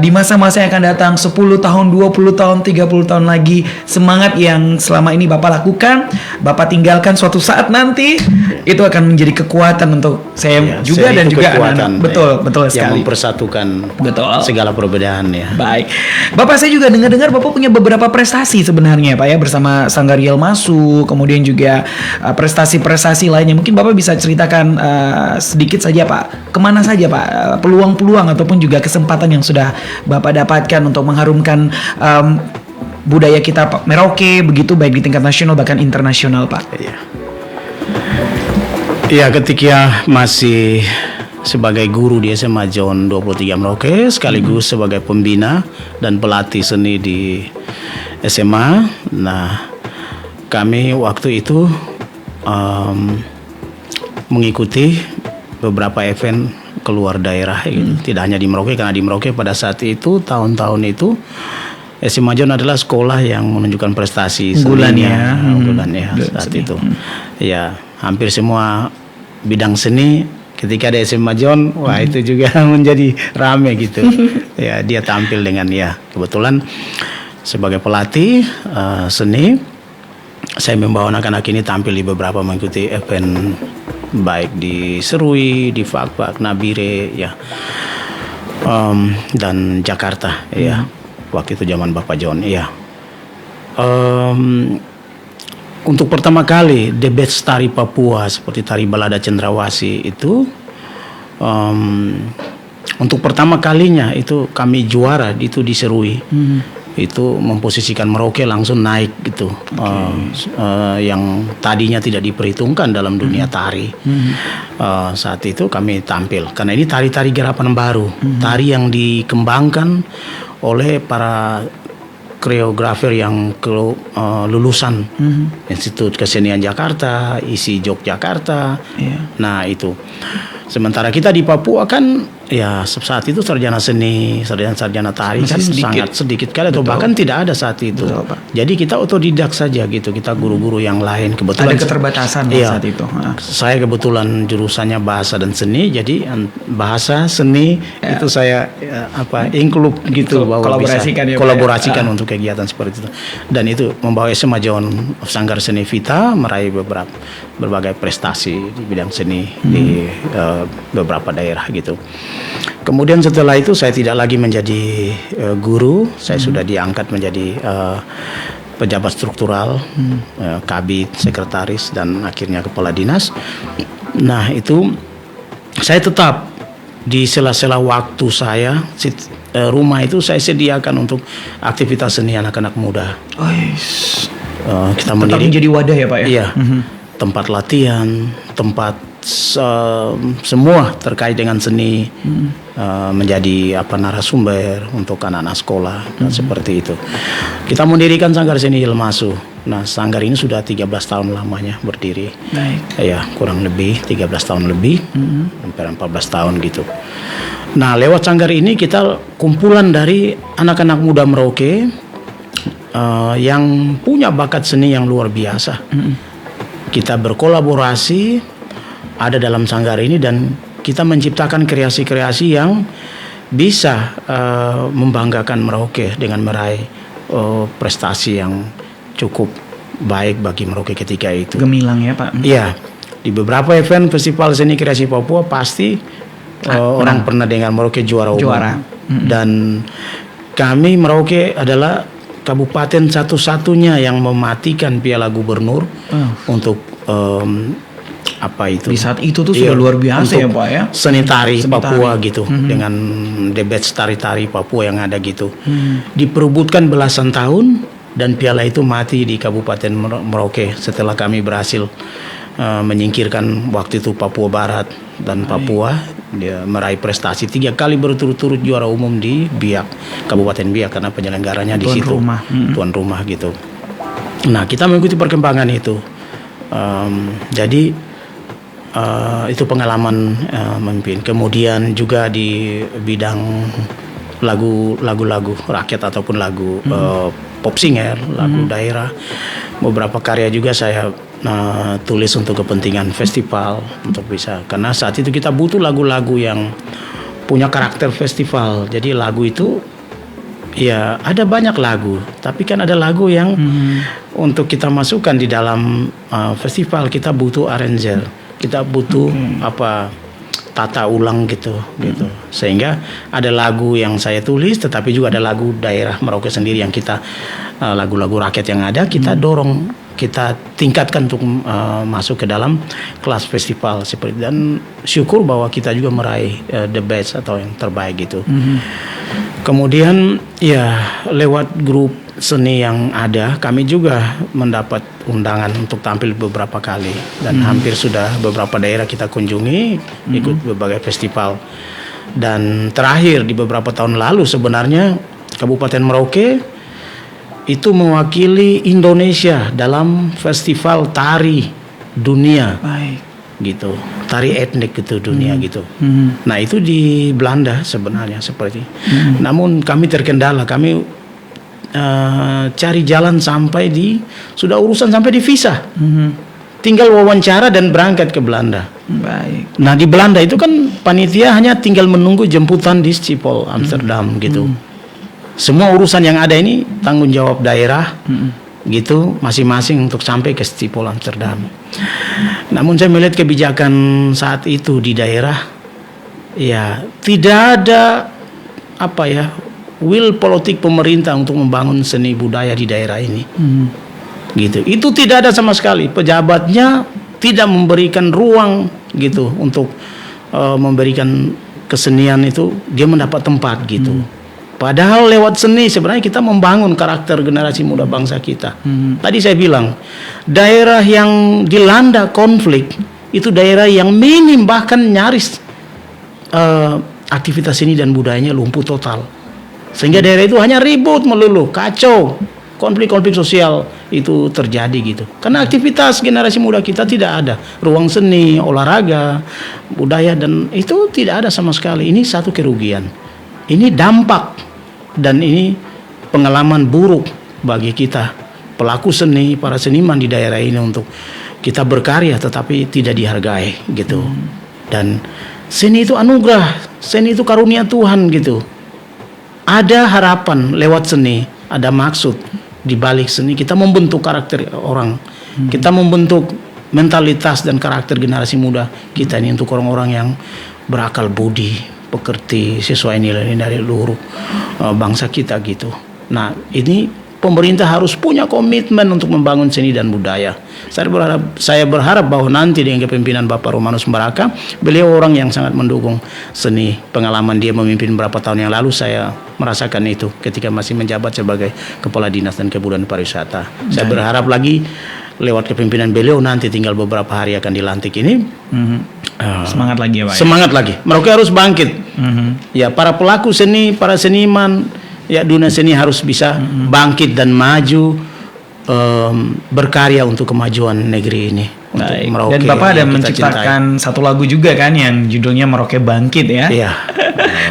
Di masa-masa yang akan datang 10 tahun, 20 tahun, 30 tahun lagi, semangat yang selama ini Bapak lakukan, Bapak tinggalkan suatu saat nanti itu akan menjadi kekuatan untuk saya juga dan juga anak-anak. Betul sekali. Yang mempersatukan segala perbedaan ya. Baik. Bapak, saya juga dengar-dengar Bapak punya beberapa prestasi sebenarnya Pak ya, bersama Sanggar Yelmasu, kemudian juga prestasi-prestasi lainnya. Mungkin Bapak bisa ceritakan sedikit saja Pak, kemana saja Pak peluang-peluang ataupun juga kesempatan yang sudah Bapak dapatkan untuk mengharumkan budaya kita Pak Merauke begitu, baik di tingkat nasional bahkan internasional Pak. Iya, ketika masih sebagai guru di SMA John 23 Merauke, sekaligus sebagai pembina dan pelatih seni di SMA. Nah, kami waktu itu mengikuti beberapa event keluar daerah, tidak hanya di Merauke, karena di Merauke pada saat itu, tahun-tahun itu SMA John adalah sekolah yang menunjukkan prestasi unggulan ya saat itu. Ya, hampir semua bidang seni ketika ada SMA John, wah itu juga menjadi rame gitu. Ya, dia tampil dengan kebetulan sebagai pelatih seni, saya membawa anak-anak ini tampil di beberapa mengikuti event baik di Serui, di Fakfak, Nabire dan Jakarta ya. Waktu itu zaman Bapak John untuk pertama kali debet tari Papua seperti tari Balada Cendrawasih itu untuk pertama kalinya itu kami juara itu di Serui. Itu memposisikan Merauke langsung naik gitu. Yang tadinya tidak diperhitungkan dalam dunia tari. Saat itu kami tampil karena ini tari-tari garapan baru, tari yang dikembangkan oleh para koreografer yang lulusan Institut Kesenian Jakarta, ISI Yogyakarta. Nah itu. Sementara kita di Papua kan saat itu sarjana seni, sarjana tari kan sangat sedikit kali atau bahkan tidak ada saat itu. Jadi kita otodidak saja gitu. Kita guru-guru yang lain kebetulan ada keterbatasan saat itu. Saya kebetulan jurusannya bahasa dan seni, jadi bahasa seni itu saya include gitu, bahwa kolaborasikan untuk kegiatan seperti itu. Dan itu membawa SMA John Sanggar Seni Vita meraih berbagai prestasi di bidang seni di beberapa daerah gitu. Kemudian setelah itu saya tidak lagi menjadi guru, saya sudah diangkat menjadi pejabat struktural, kabid, sekretaris, dan akhirnya kepala dinas. Nah itu saya tetap di sela-sela waktu saya, rumah itu saya sediakan untuk aktivitas seni anak-anak muda. Kita menjadi wadah ya Pak ya? Iya, tempat latihan, tempat semua terkait dengan seni, menjadi narasumber untuk anak-anak sekolah seperti itu. Kita mendirikan Sanggar Seni Yelmasu. Nah, sanggar ini sudah 13 tahun lamanya berdiri. Ya, kurang lebih 13 tahun lebih, hampir 14 tahun gitu. Nah, lewat sanggar ini kita kumpulan dari anak-anak muda Merauke yang punya bakat seni yang luar biasa. Kita berkolaborasi ada dalam sanggar ini dan kita menciptakan kreasi-kreasi yang bisa membanggakan Merauke dengan meraih prestasi yang cukup baik bagi Merauke ketika itu. Gemilang ya Pak? Iya, di beberapa event festival seni kreasi Papua pasti orang pernah dengar Merauke juara umum. Dan kami Merauke adalah kabupaten satu-satunya yang mematikan Piala Gubernur untuk di saat itu tuh sudah luar biasa ya Pak ya, seni tari Papua gitu, dengan debet tari-tari Papua yang ada gitu, diperebutkan belasan tahun dan piala itu mati di Kabupaten Merauke setelah kami berhasil menyingkirkan waktu itu Papua Barat dan Papua. Dia meraih prestasi 3 kali berturut-turut juara umum di Biak, Kabupaten Biak, karena penyelenggaranya di situ tuan rumah gitu. Nah, kita mengikuti perkembangan itu. Jadi itu pengalaman memimpin. Kemudian juga di bidang lagu-lagu rakyat ataupun lagu pop singer, lagu daerah. Beberapa karya juga saya tulis untuk kepentingan festival, untuk bisa, karena saat itu kita butuh lagu-lagu yang punya karakter festival. Jadi lagu itu ya ada banyak lagu, tapi kan ada lagu yang untuk kita masukkan di dalam festival kita butuh arranger, kita butuh tata ulang gitu. Sehingga ada lagu yang saya tulis, tetapi juga ada lagu daerah Merauke sendiri yang kita lagu-lagu rakyat yang ada kita dorong, kita tingkatkan untuk masuk ke dalam kelas festival seperti, dan syukur bahwa kita juga meraih the best atau yang terbaik gitu. Kemudian ya lewat grup seni yang ada, kami juga mendapat undangan untuk tampil beberapa kali, dan hampir sudah beberapa daerah kita kunjungi, ikut berbagai festival. Dan terakhir di beberapa tahun lalu sebenarnya Kabupaten Merauke itu mewakili Indonesia dalam festival tari dunia. Gitu, tari etnik gitu dunia gitu. Nah, itu di Belanda sebenarnya seperti. Namun kami terkendala, kami cari jalan sampai sudah urusan sampai di visa. Tinggal wawancara dan berangkat ke Belanda. Baik. Nah, di Belanda itu kan panitia hanya tinggal menunggu jemputan di Schiphol Amsterdam gitu. Semua urusan yang ada ini tanggung jawab daerah gitu masing-masing untuk sampai ke Schiphol Amsterdam. Namun saya melihat kebijakan saat itu di daerah, ya tidak ada will politik pemerintah untuk membangun seni budaya di daerah ini. Gitu. Itu tidak ada sama sekali. Pejabatnya tidak memberikan ruang gitu untuk memberikan kesenian itu dia mendapat tempat gitu. Padahal lewat seni sebenarnya kita membangun karakter generasi muda bangsa kita. Tadi saya bilang, daerah yang dilanda konflik itu daerah yang minim bahkan nyaris aktivitas seni dan budayanya lumpuh total. Sehingga daerah itu hanya ribut melulu, kacau, konflik-konflik sosial itu terjadi gitu. Karena aktivitas generasi muda kita tidak ada ruang seni, olahraga, budaya, dan itu tidak ada sama sekali. Ini satu kerugian. Ini dampak dan ini pengalaman buruk bagi kita pelaku seni, para seniman di daerah ini untuk kita berkarya tetapi tidak dihargai gitu. Dan seni itu anugerah, seni itu karunia Tuhan gitu. Ada harapan lewat seni, ada maksud di balik seni. Kita membentuk karakter orang, kita membentuk mentalitas dan karakter generasi muda kita ini untuk orang-orang yang berakal budi, pekerti, sesuai nilai dari luhur bangsa kita gitu. Nah, ini pemerintah harus punya komitmen untuk membangun seni dan budaya. Saya berharap bahwa nanti dengan kepemimpinan Bapak Romanus Mbaraka, beliau orang yang sangat mendukung seni. Pengalaman dia memimpin beberapa tahun yang lalu saya merasakan itu ketika masih menjabat sebagai Kepala Dinas dan Kebudayaan Pariwisata. Saya berharap lagi lewat kepemimpinan beliau nanti tinggal beberapa hari akan dilantik ini. Semangat lagi ya Pak. Semangat lagi. Merauke harus bangkit. Ya, para pelaku seni, para seniman, ya dunia seni harus bisa bangkit dan maju, berkarya untuk kemajuan negeri ini. Untuk Merauke. Dan Bapak ada yang kita menciptakan satu lagu juga kan yang judulnya Merauke Bangkit ya. Iya.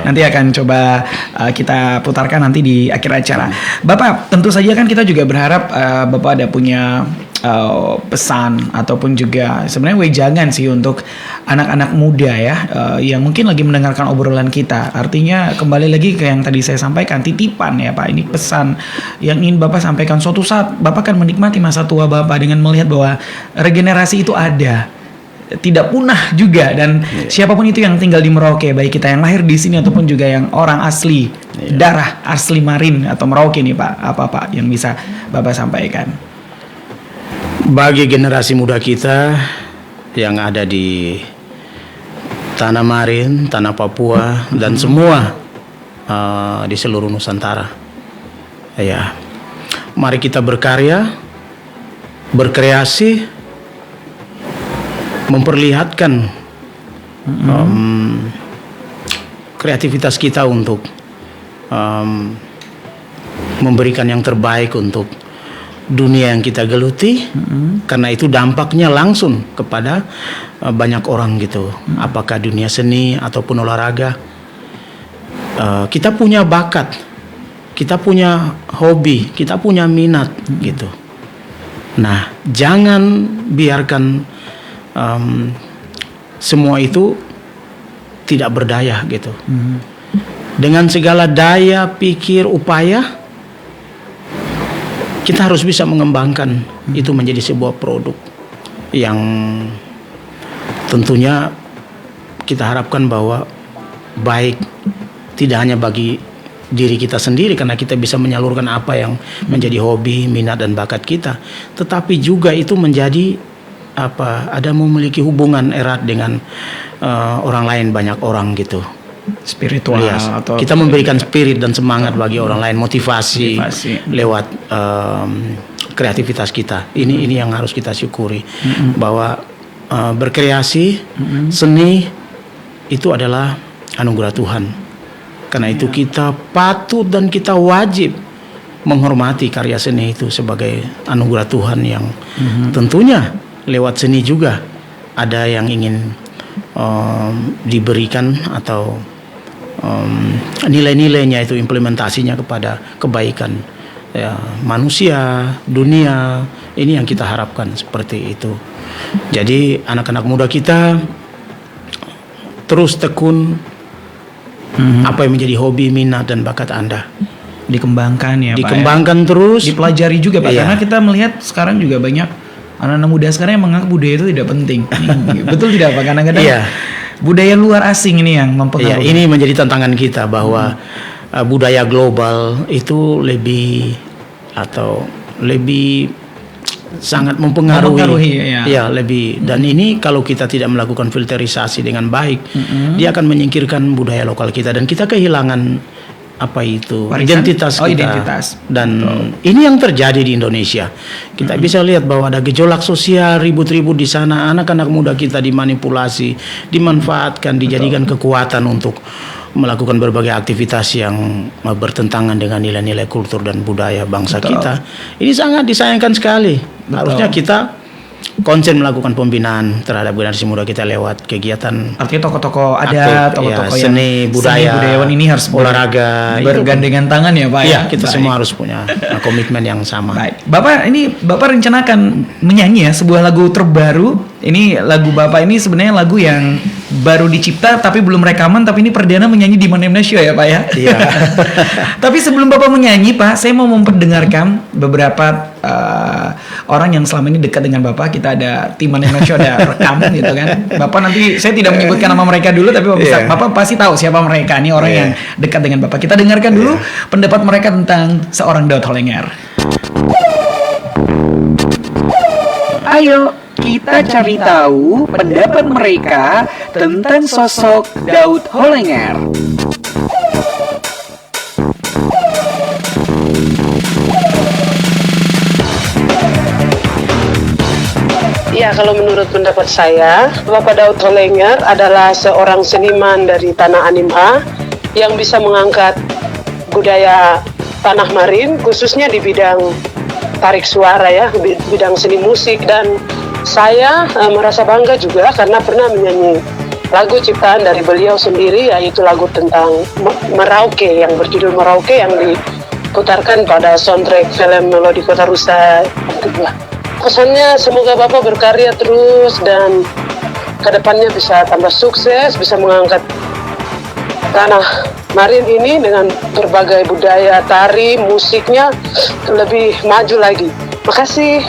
Nanti akan coba kita putarkan nanti di akhir acara. Bapak, tentu saja kan kita juga berharap Bapak ada punya pesan ataupun juga sebenarnya wejangan sih untuk anak-anak muda ya yang mungkin lagi mendengarkan obrolan kita. Artinya kembali lagi ke yang tadi saya sampaikan, titipan ya Pak. Ini pesan yang ingin Bapak sampaikan. Suatu saat Bapak akan menikmati masa tua Bapak dengan melihat bahwa regenerasi itu ada, tidak punah juga, dan siapapun itu yang tinggal di Merauke, baik kita yang lahir di sini ataupun juga yang orang asli darah asli Marin atau Merauke nih Pak, apa Pak yang bisa Bapak sampaikan? Bagi generasi muda kita yang ada di tanah Marin, tanah Papua, dan semua di seluruh Nusantara, ya, Mari kita berkarya, berkreasi, memperlihatkan kreativitas kita untuk memberikan yang terbaik untuk dunia yang kita geluti, karena itu dampaknya langsung kepada banyak orang gitu. Apakah dunia seni ataupun olahraga, kita punya bakat, kita punya hobi, kita punya minat gitu. Nah, jangan biarkan semua itu tidak berdaya gitu. Dengan segala daya, pikir, upaya, kita harus bisa mengembangkan itu menjadi sebuah produk yang tentunya kita harapkan bahwa baik tidak hanya bagi diri kita sendiri karena kita bisa menyalurkan apa yang menjadi hobi, minat dan bakat kita, tetapi juga itu menjadi ada memiliki hubungan erat dengan orang lain, banyak orang gitu. Spiritual atau kita memberikan spirit dan semangat bagi orang lain, motivasi. Lewat kreativitas kita. Ini yang harus kita syukuri, bahwa berkreasi, seni itu adalah anugerah Tuhan. Karena itu kita patut dan kita wajib menghormati karya seni itu sebagai anugerah Tuhan yang tentunya lewat seni juga ada yang ingin diberikan atau nilai-nilainya itu implementasinya kepada kebaikan ya, manusia, dunia. Ini yang kita harapkan seperti itu. Jadi anak-anak muda kita terus tekun apa yang menjadi hobi, minat dan bakat Anda. Dikembangkan ya, dikembangkan Pak, ya? Terus dipelajari juga Pak, karena kita melihat sekarang juga banyak anak-anak muda sekarang yang menganggap budaya itu tidak penting. Betul tidak Pak? Kadang-kadang budaya luar asing ini yang mempengaruhi. Ini menjadi tantangan kita bahwa budaya global itu lebih sangat mempengaruhi ya lebih, dan ini kalau kita tidak melakukan filterisasi dengan baik, dia akan menyingkirkan budaya lokal kita dan kita kehilangan identitas kita. Dan ini yang terjadi di Indonesia. Kita bisa lihat bahwa ada gejolak sosial, ribut-ribut di sana, anak-anak muda kita dimanipulasi, dimanfaatkan, dijadikan kekuatan untuk melakukan berbagai aktivitas yang bertentangan dengan nilai-nilai kultur dan budaya bangsa kita. Ini sangat disayangkan sekali. Harusnya kita konsen melakukan pembinaan terhadap generasi muda kita lewat kegiatan. Artinya tokoh-tokoh adat, tokoh-tokoh yang seni, budaya, budayawan ini harus olahraga, bergandengan tangan ya Pak. Iya, kita semua harus punya komitmen yang sama. Baik. Bapak rencanakan menyanyi ya sebuah lagu terbaru. Ini lagu Bapak ini sebenarnya lagu yang baru dicipta tapi belum rekaman, tapi ini perdana menyanyi di Manemna Show ya Pak ya. Iya. Tapi sebelum Bapak menyanyi Pak, saya mau memperdengarkan beberapa orang yang selama ini dekat dengan Bapak. Kita ada tim Manemna Show, ada rekam gitu kan. Bapak nanti saya tidak menyebutkan nama mereka dulu, tapi Bapak pasti tahu siapa mereka. Ini orang yang dekat dengan Bapak. Kita dengarkan dulu pendapat mereka tentang seorang Daud Hollenger. Ayo kita cari tahu pendapat mereka tentang sosok Daud Hollenger. Ya, kalau menurut pendapat saya, Bapak Daud Hollenger adalah seorang seniman dari Tanah Animha yang bisa mengangkat budaya Tanah Marin, khususnya di bidang tarik suara ya, bidang seni musik. Dan saya merasa bangga juga karena pernah menyanyi lagu ciptaan dari beliau sendiri, yaitu lagu tentang Merauke yang berjudul Merauke yang diputarkan pada soundtrack film Melodi Kota Rusa. Pesannya semoga Bapak berkarya terus dan kedepannya bisa tambah sukses, bisa mengangkat Tanah Marin ini dengan berbagai budaya tari, musiknya lebih maju lagi. Makasih.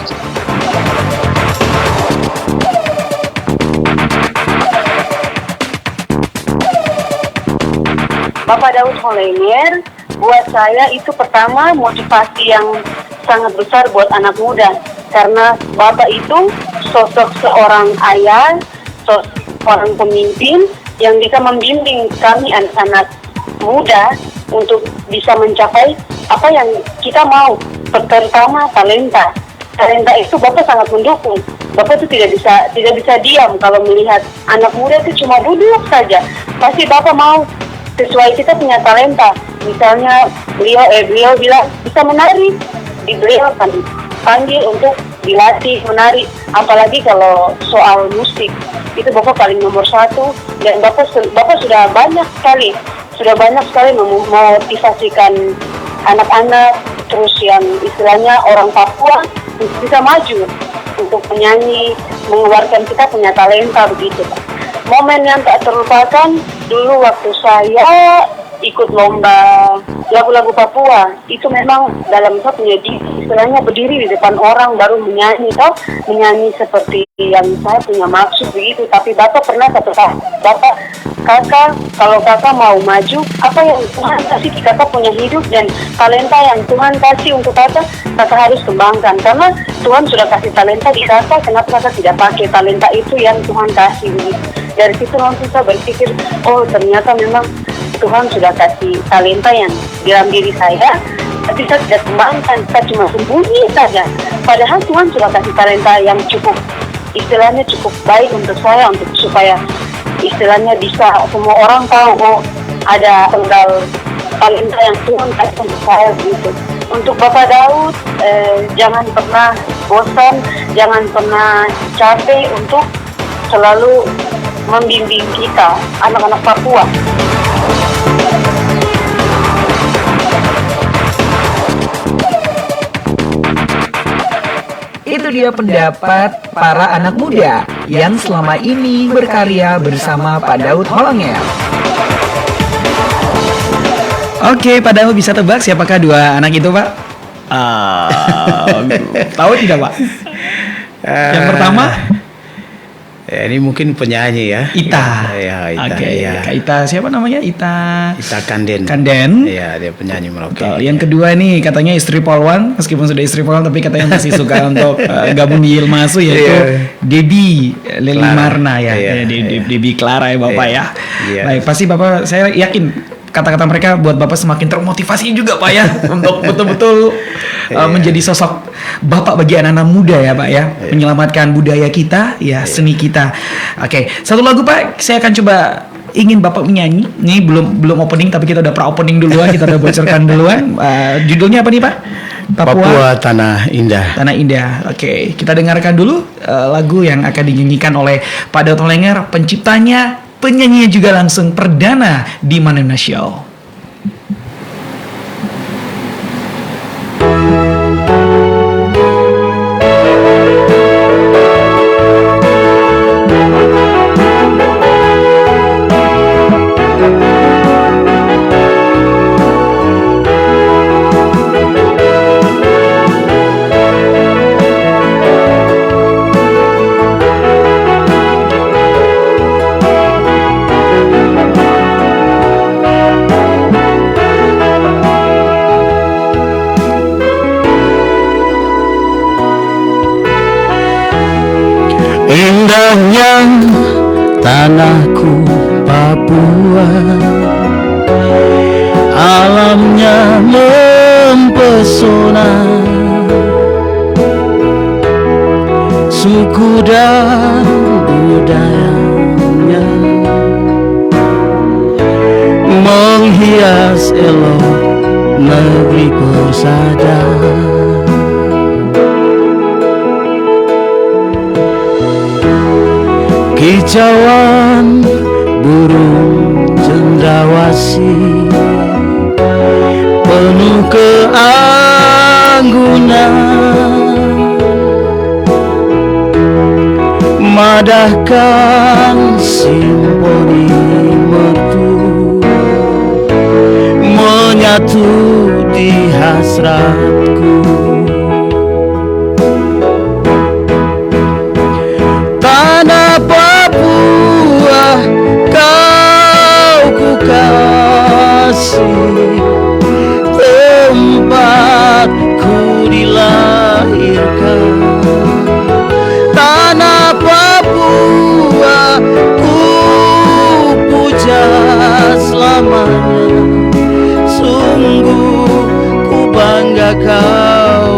Bapak Daud Hollenger, buat saya itu pertama motivasi yang sangat besar buat anak muda. Karena Bapak itu sosok seorang ayah, seorang pemimpin yang bisa membimbing kami anak-anak muda untuk bisa mencapai apa yang kita mau. pertama talenta. Talenta itu Bapak sangat mendukung. Bapak itu tidak bisa diam kalau melihat anak muda itu cuma duduk saja. Pasti Bapak mau sesuai kita punya talenta. Misalnya beliau bilang bisa menari, beliau akan panggil untuk dilatih menari. Apalagi kalau soal musik itu Bapak paling nomor 1, dan Bapak sudah banyak sekali memotivasikan anak-anak, terus yang istilahnya orang Papua untuk bisa maju untuk menyanyi, mengeluarkan kita punya talenta begitu, Pak. Momen yang tak terlupakan dulu waktu saya ikut lomba lagu-lagu Papua, itu memang dalam saya punya istilahnya berdiri di depan orang baru menyanyi seperti yang saya punya maksud begitu. Tapi Bapak pernah kata Bapak, kakak, kalau kakak mau maju, apa yang Tuhan kasih kakak punya hidup dan talenta yang Tuhan kasih untuk kakak harus kembangkan. Karena Tuhan sudah kasih talenta di kakak, kenapa kakak tidak pakai talenta itu yang Tuhan kasih begitu. Dari situ langsung saya berpikir, oh ternyata memang Tuhan sudah kasih talenta yang di dalam diri saya, tapi saya tidak kembangkan, saya cuma sembunyi saja. Padahal Tuhan sudah kasih talenta yang cukup baik untuk saya, untuk supaya istilahnya bisa semua orang tahu, oh ada tanggal talenta yang Tuhan kasih untuk saya gitu. Untuk Bapak Daud, jangan pernah bosan, jangan pernah capek untuk selalu membimbing kita, anak-anak Papua. Itu dia pendapat para anak muda yang selama ini berkarya bersama Pak Daud Holongel. Oke, Pak Daud bisa tebak siapakah dua anak itu, Pak? Tahu tidak, Pak? Yang pertama? Ya, ini mungkin penyanyi ya. Ita. Ya, Ita. Oke, Ya. Ita siapa namanya? Ita Kanden. Iya, dia penyanyi Merauke. Yang kedua nih katanya istri polwan, meskipun sudah istri polwan tapi katanya masih suka untuk gabung di Ilmasu, yaitu Debbie Marna ya. Debbie Clara ya Bapak ya. Baik, pasti Bapak, saya yakin kata-kata mereka buat Bapak semakin termotivasi juga Pak ya untuk betul-betul menjadi sosok Bapak bagi anak-anak muda ya Pak ya, menyelamatkan budaya kita ya, seni kita. Oke, satu lagu Pak, saya akan coba ingin Bapak menyanyi. Ini belum opening tapi kita udah pra-opening duluan, kita udah bocorkan duluan. Judulnya apa nih Pak? Papua Tanah Indah. Tanah Indah. Oke, kita dengarkan dulu lagu yang akan dinyanyikan oleh Pak Daud Holongel, penciptanya, penyanyinya juga langsung perdana di Manemna Show. Indahnya tanahku Papua, alamnya mempesona, suku dan budayanya menghias elok negeri persada. Kicauan burung cendrawasih penuh keanggunan, madahkan simfoni merdu menyatu di hasratku. Tanah Papua kau ku kasih, tempatku dilahirkan. Tanah Papua ku puja selamanya, sungguh ku bangga kau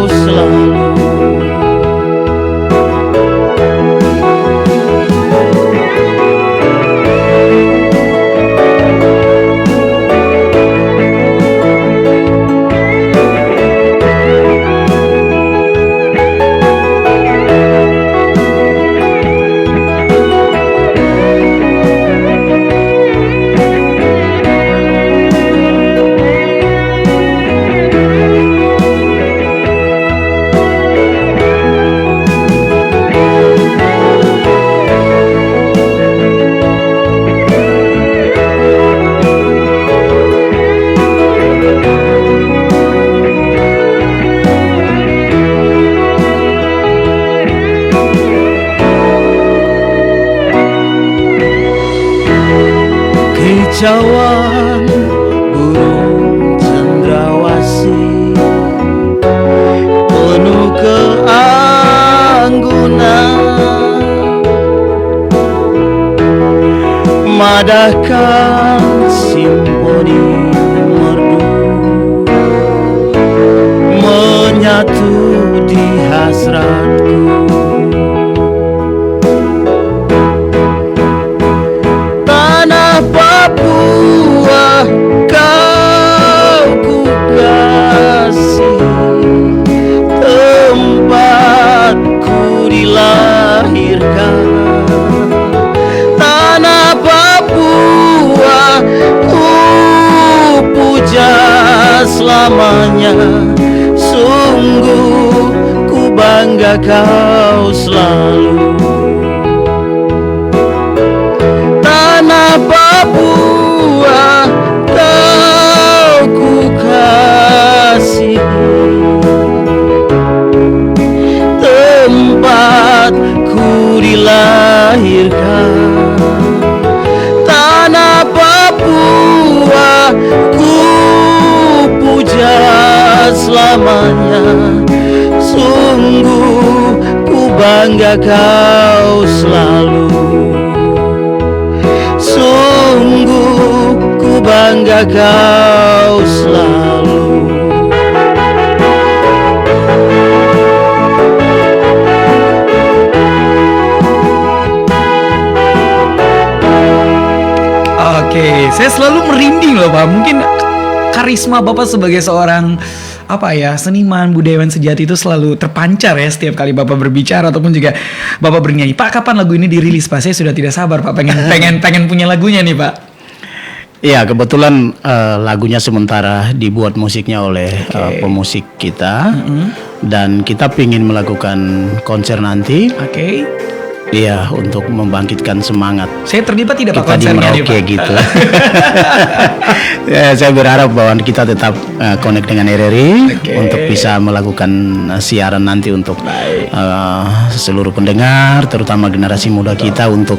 kicauan burung cendrawasih penuh keanggunan, madahkan simfoni merdu menyatu di hasratku. Tanah Papua kau ku kasih, tempatku dilahirkan. Tanah Papua ku puja selamanya, sungguh ku bangga kau selalu. Tanah Papua kau ku kasih, tempatku dilahirkan. Tanah Papua ku puja selamanya, sungguh ku bangga kau selalu. Sungguh ku bangga kau selalu. Oke, saya selalu merinding loh Pak. Mungkin karisma Bapak sebagai seorang seniman budayawan sejati itu selalu terpancar ya setiap kali Bapak berbicara ataupun juga Bapak bernyanyi. Pak, kapan lagu ini dirilis Pak? Saya sudah tidak sabar Pak, pengen punya lagunya nih Pak. Iya, kebetulan lagunya sementara dibuat musiknya oleh pemusik kita, dan kita ingin melakukan konser nanti. Iya, untuk membangkitkan semangat. Saya terlibat tidak Pak kita konsernya di nih Merauke Pak? gitu. Ya, saya berharap bahwa kita tetap connect dengan RRI untuk bisa melakukan siaran nanti untuk seluruh pendengar, terutama generasi muda kita, untuk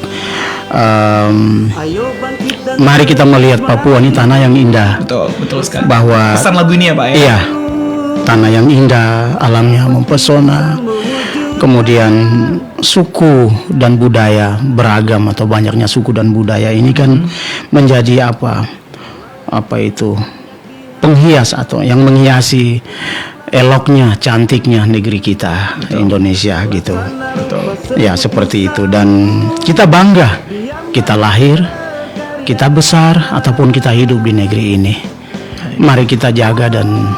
mari kita melihat Papua ini tanah yang indah. Betul sekali. Bahwa pesan lagu ini ya Pak ya? Iya, tanah yang indah, alamnya mempesona. Kemudian suku dan budaya beragam, atau banyaknya suku dan budaya ini kan menjadi apa itu penghias atau yang menghiasi eloknya, cantiknya negeri kita. Betul. Indonesia gitu. Betul. Ya, seperti itu, dan kita bangga kita lahir, kita besar ataupun kita hidup di negeri ini. Mari kita jaga dan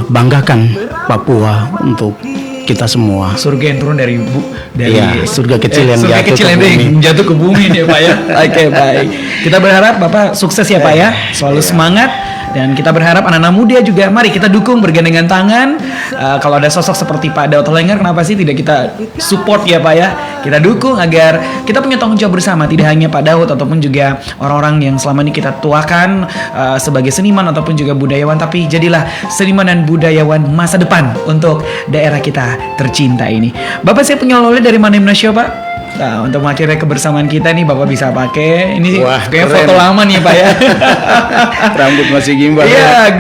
banggakan Papua untuk kita semua. Surga yang turun dari surga kecil yang jatuh ke bumi nih Pak ya. Oke, baik. Kita berharap Bapak sukses ya Pak ya. Selalu semangat. Dan kita berharap anak-anak muda juga, mari kita dukung bergandengan tangan. Kalau ada sosok seperti Pak Daud Holengger, kenapa sih tidak kita support ya Pak ya? Kita dukung agar kita punya tanggung jawab bersama, tidak hanya Pak Daud ataupun juga orang-orang yang selama ini kita tuakan sebagai seniman ataupun juga budayawan, tapi jadilah seniman dan budayawan masa depan untuk daerah kita tercinta ini. Bapak, saya punya oleh dari Manemna Show Pak. Nah, untuk mengakhiri kebersamaan kita nih, Bapak bisa pakai ini. Wah, kayak keren. foto lama nih Pak ya. Rambut masih gimbal. Iya,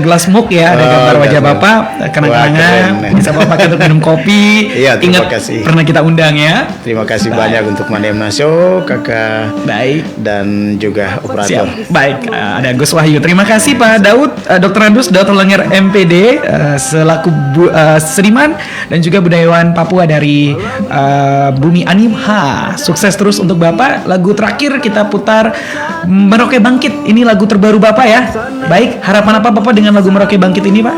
gelas muk ya, ada gambar wajah Bapak, kenang-kenangan, bisa Bapak pakai untuk minum kopi. Iya, terima Ingat, kasih. pernah kita undang ya. Terima kasih banyak untuk Manemna Show, Kakak. Baik. Dan juga operator. Siap. Baik, ada Gus Wahyu. Terima kasih Pak Daud, Dr. Andus Daud Holengger MPD, selaku seniman dan juga budayawan Papua dari Bumi Animha. Sukses terus untuk Bapak. Lagu terakhir kita putar Merauke Bangkit. Ini lagu terbaru Bapak ya. Baik, harapan apa Bapak dengan lagu Merauke Bangkit ini Pak?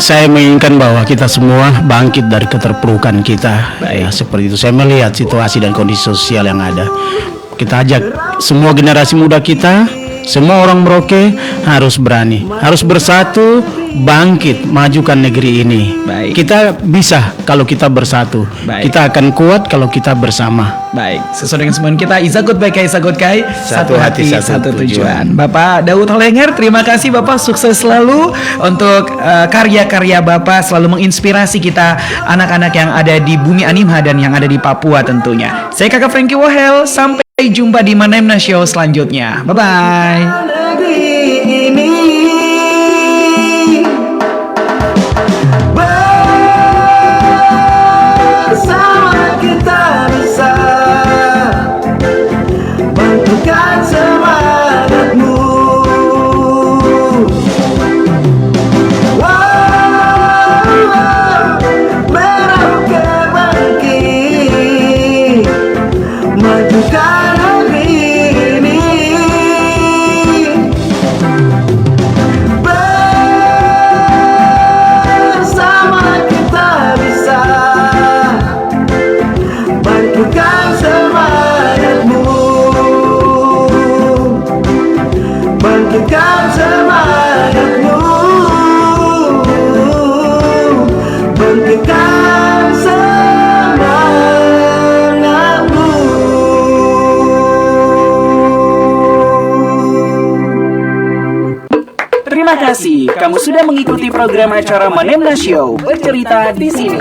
Saya menginginkan bahwa kita semua bangkit dari keterpurukan kita. Ya, seperti itu. Saya melihat situasi dan kondisi sosial yang ada. Kita ajak semua generasi muda kita, semua orang Merauke harus berani, harus bersatu, bangkit, majukan negeri ini. Baik. Kita bisa kalau kita bersatu. Baik. Kita akan kuat kalau kita bersama. Baik, sesuai dengan semuanya kita Isagut Kai, satu hati, satu tujuan. Bapak Daud Holengger, terima kasih Bapak, sukses selalu untuk karya-karya Bapak, selalu menginspirasi kita anak-anak yang ada di Bumi Animha dan yang ada di Papua tentunya. Saya Kakak Frankie Wohel, sampai Sampai jumpa di Manemna Show selanjutnya. Bye-bye. Negeri ini bersama kita bisa bangkitkan semangatmu. Merauke bangkit, majukan negeri ini. Bersama kita bisa bangkitkan semangatmu, bangkitkan semangatmu, bangkitkan semangatmu. Terima kasih kamu sudah mengikuti program acara Manemna Show bercerita di sini.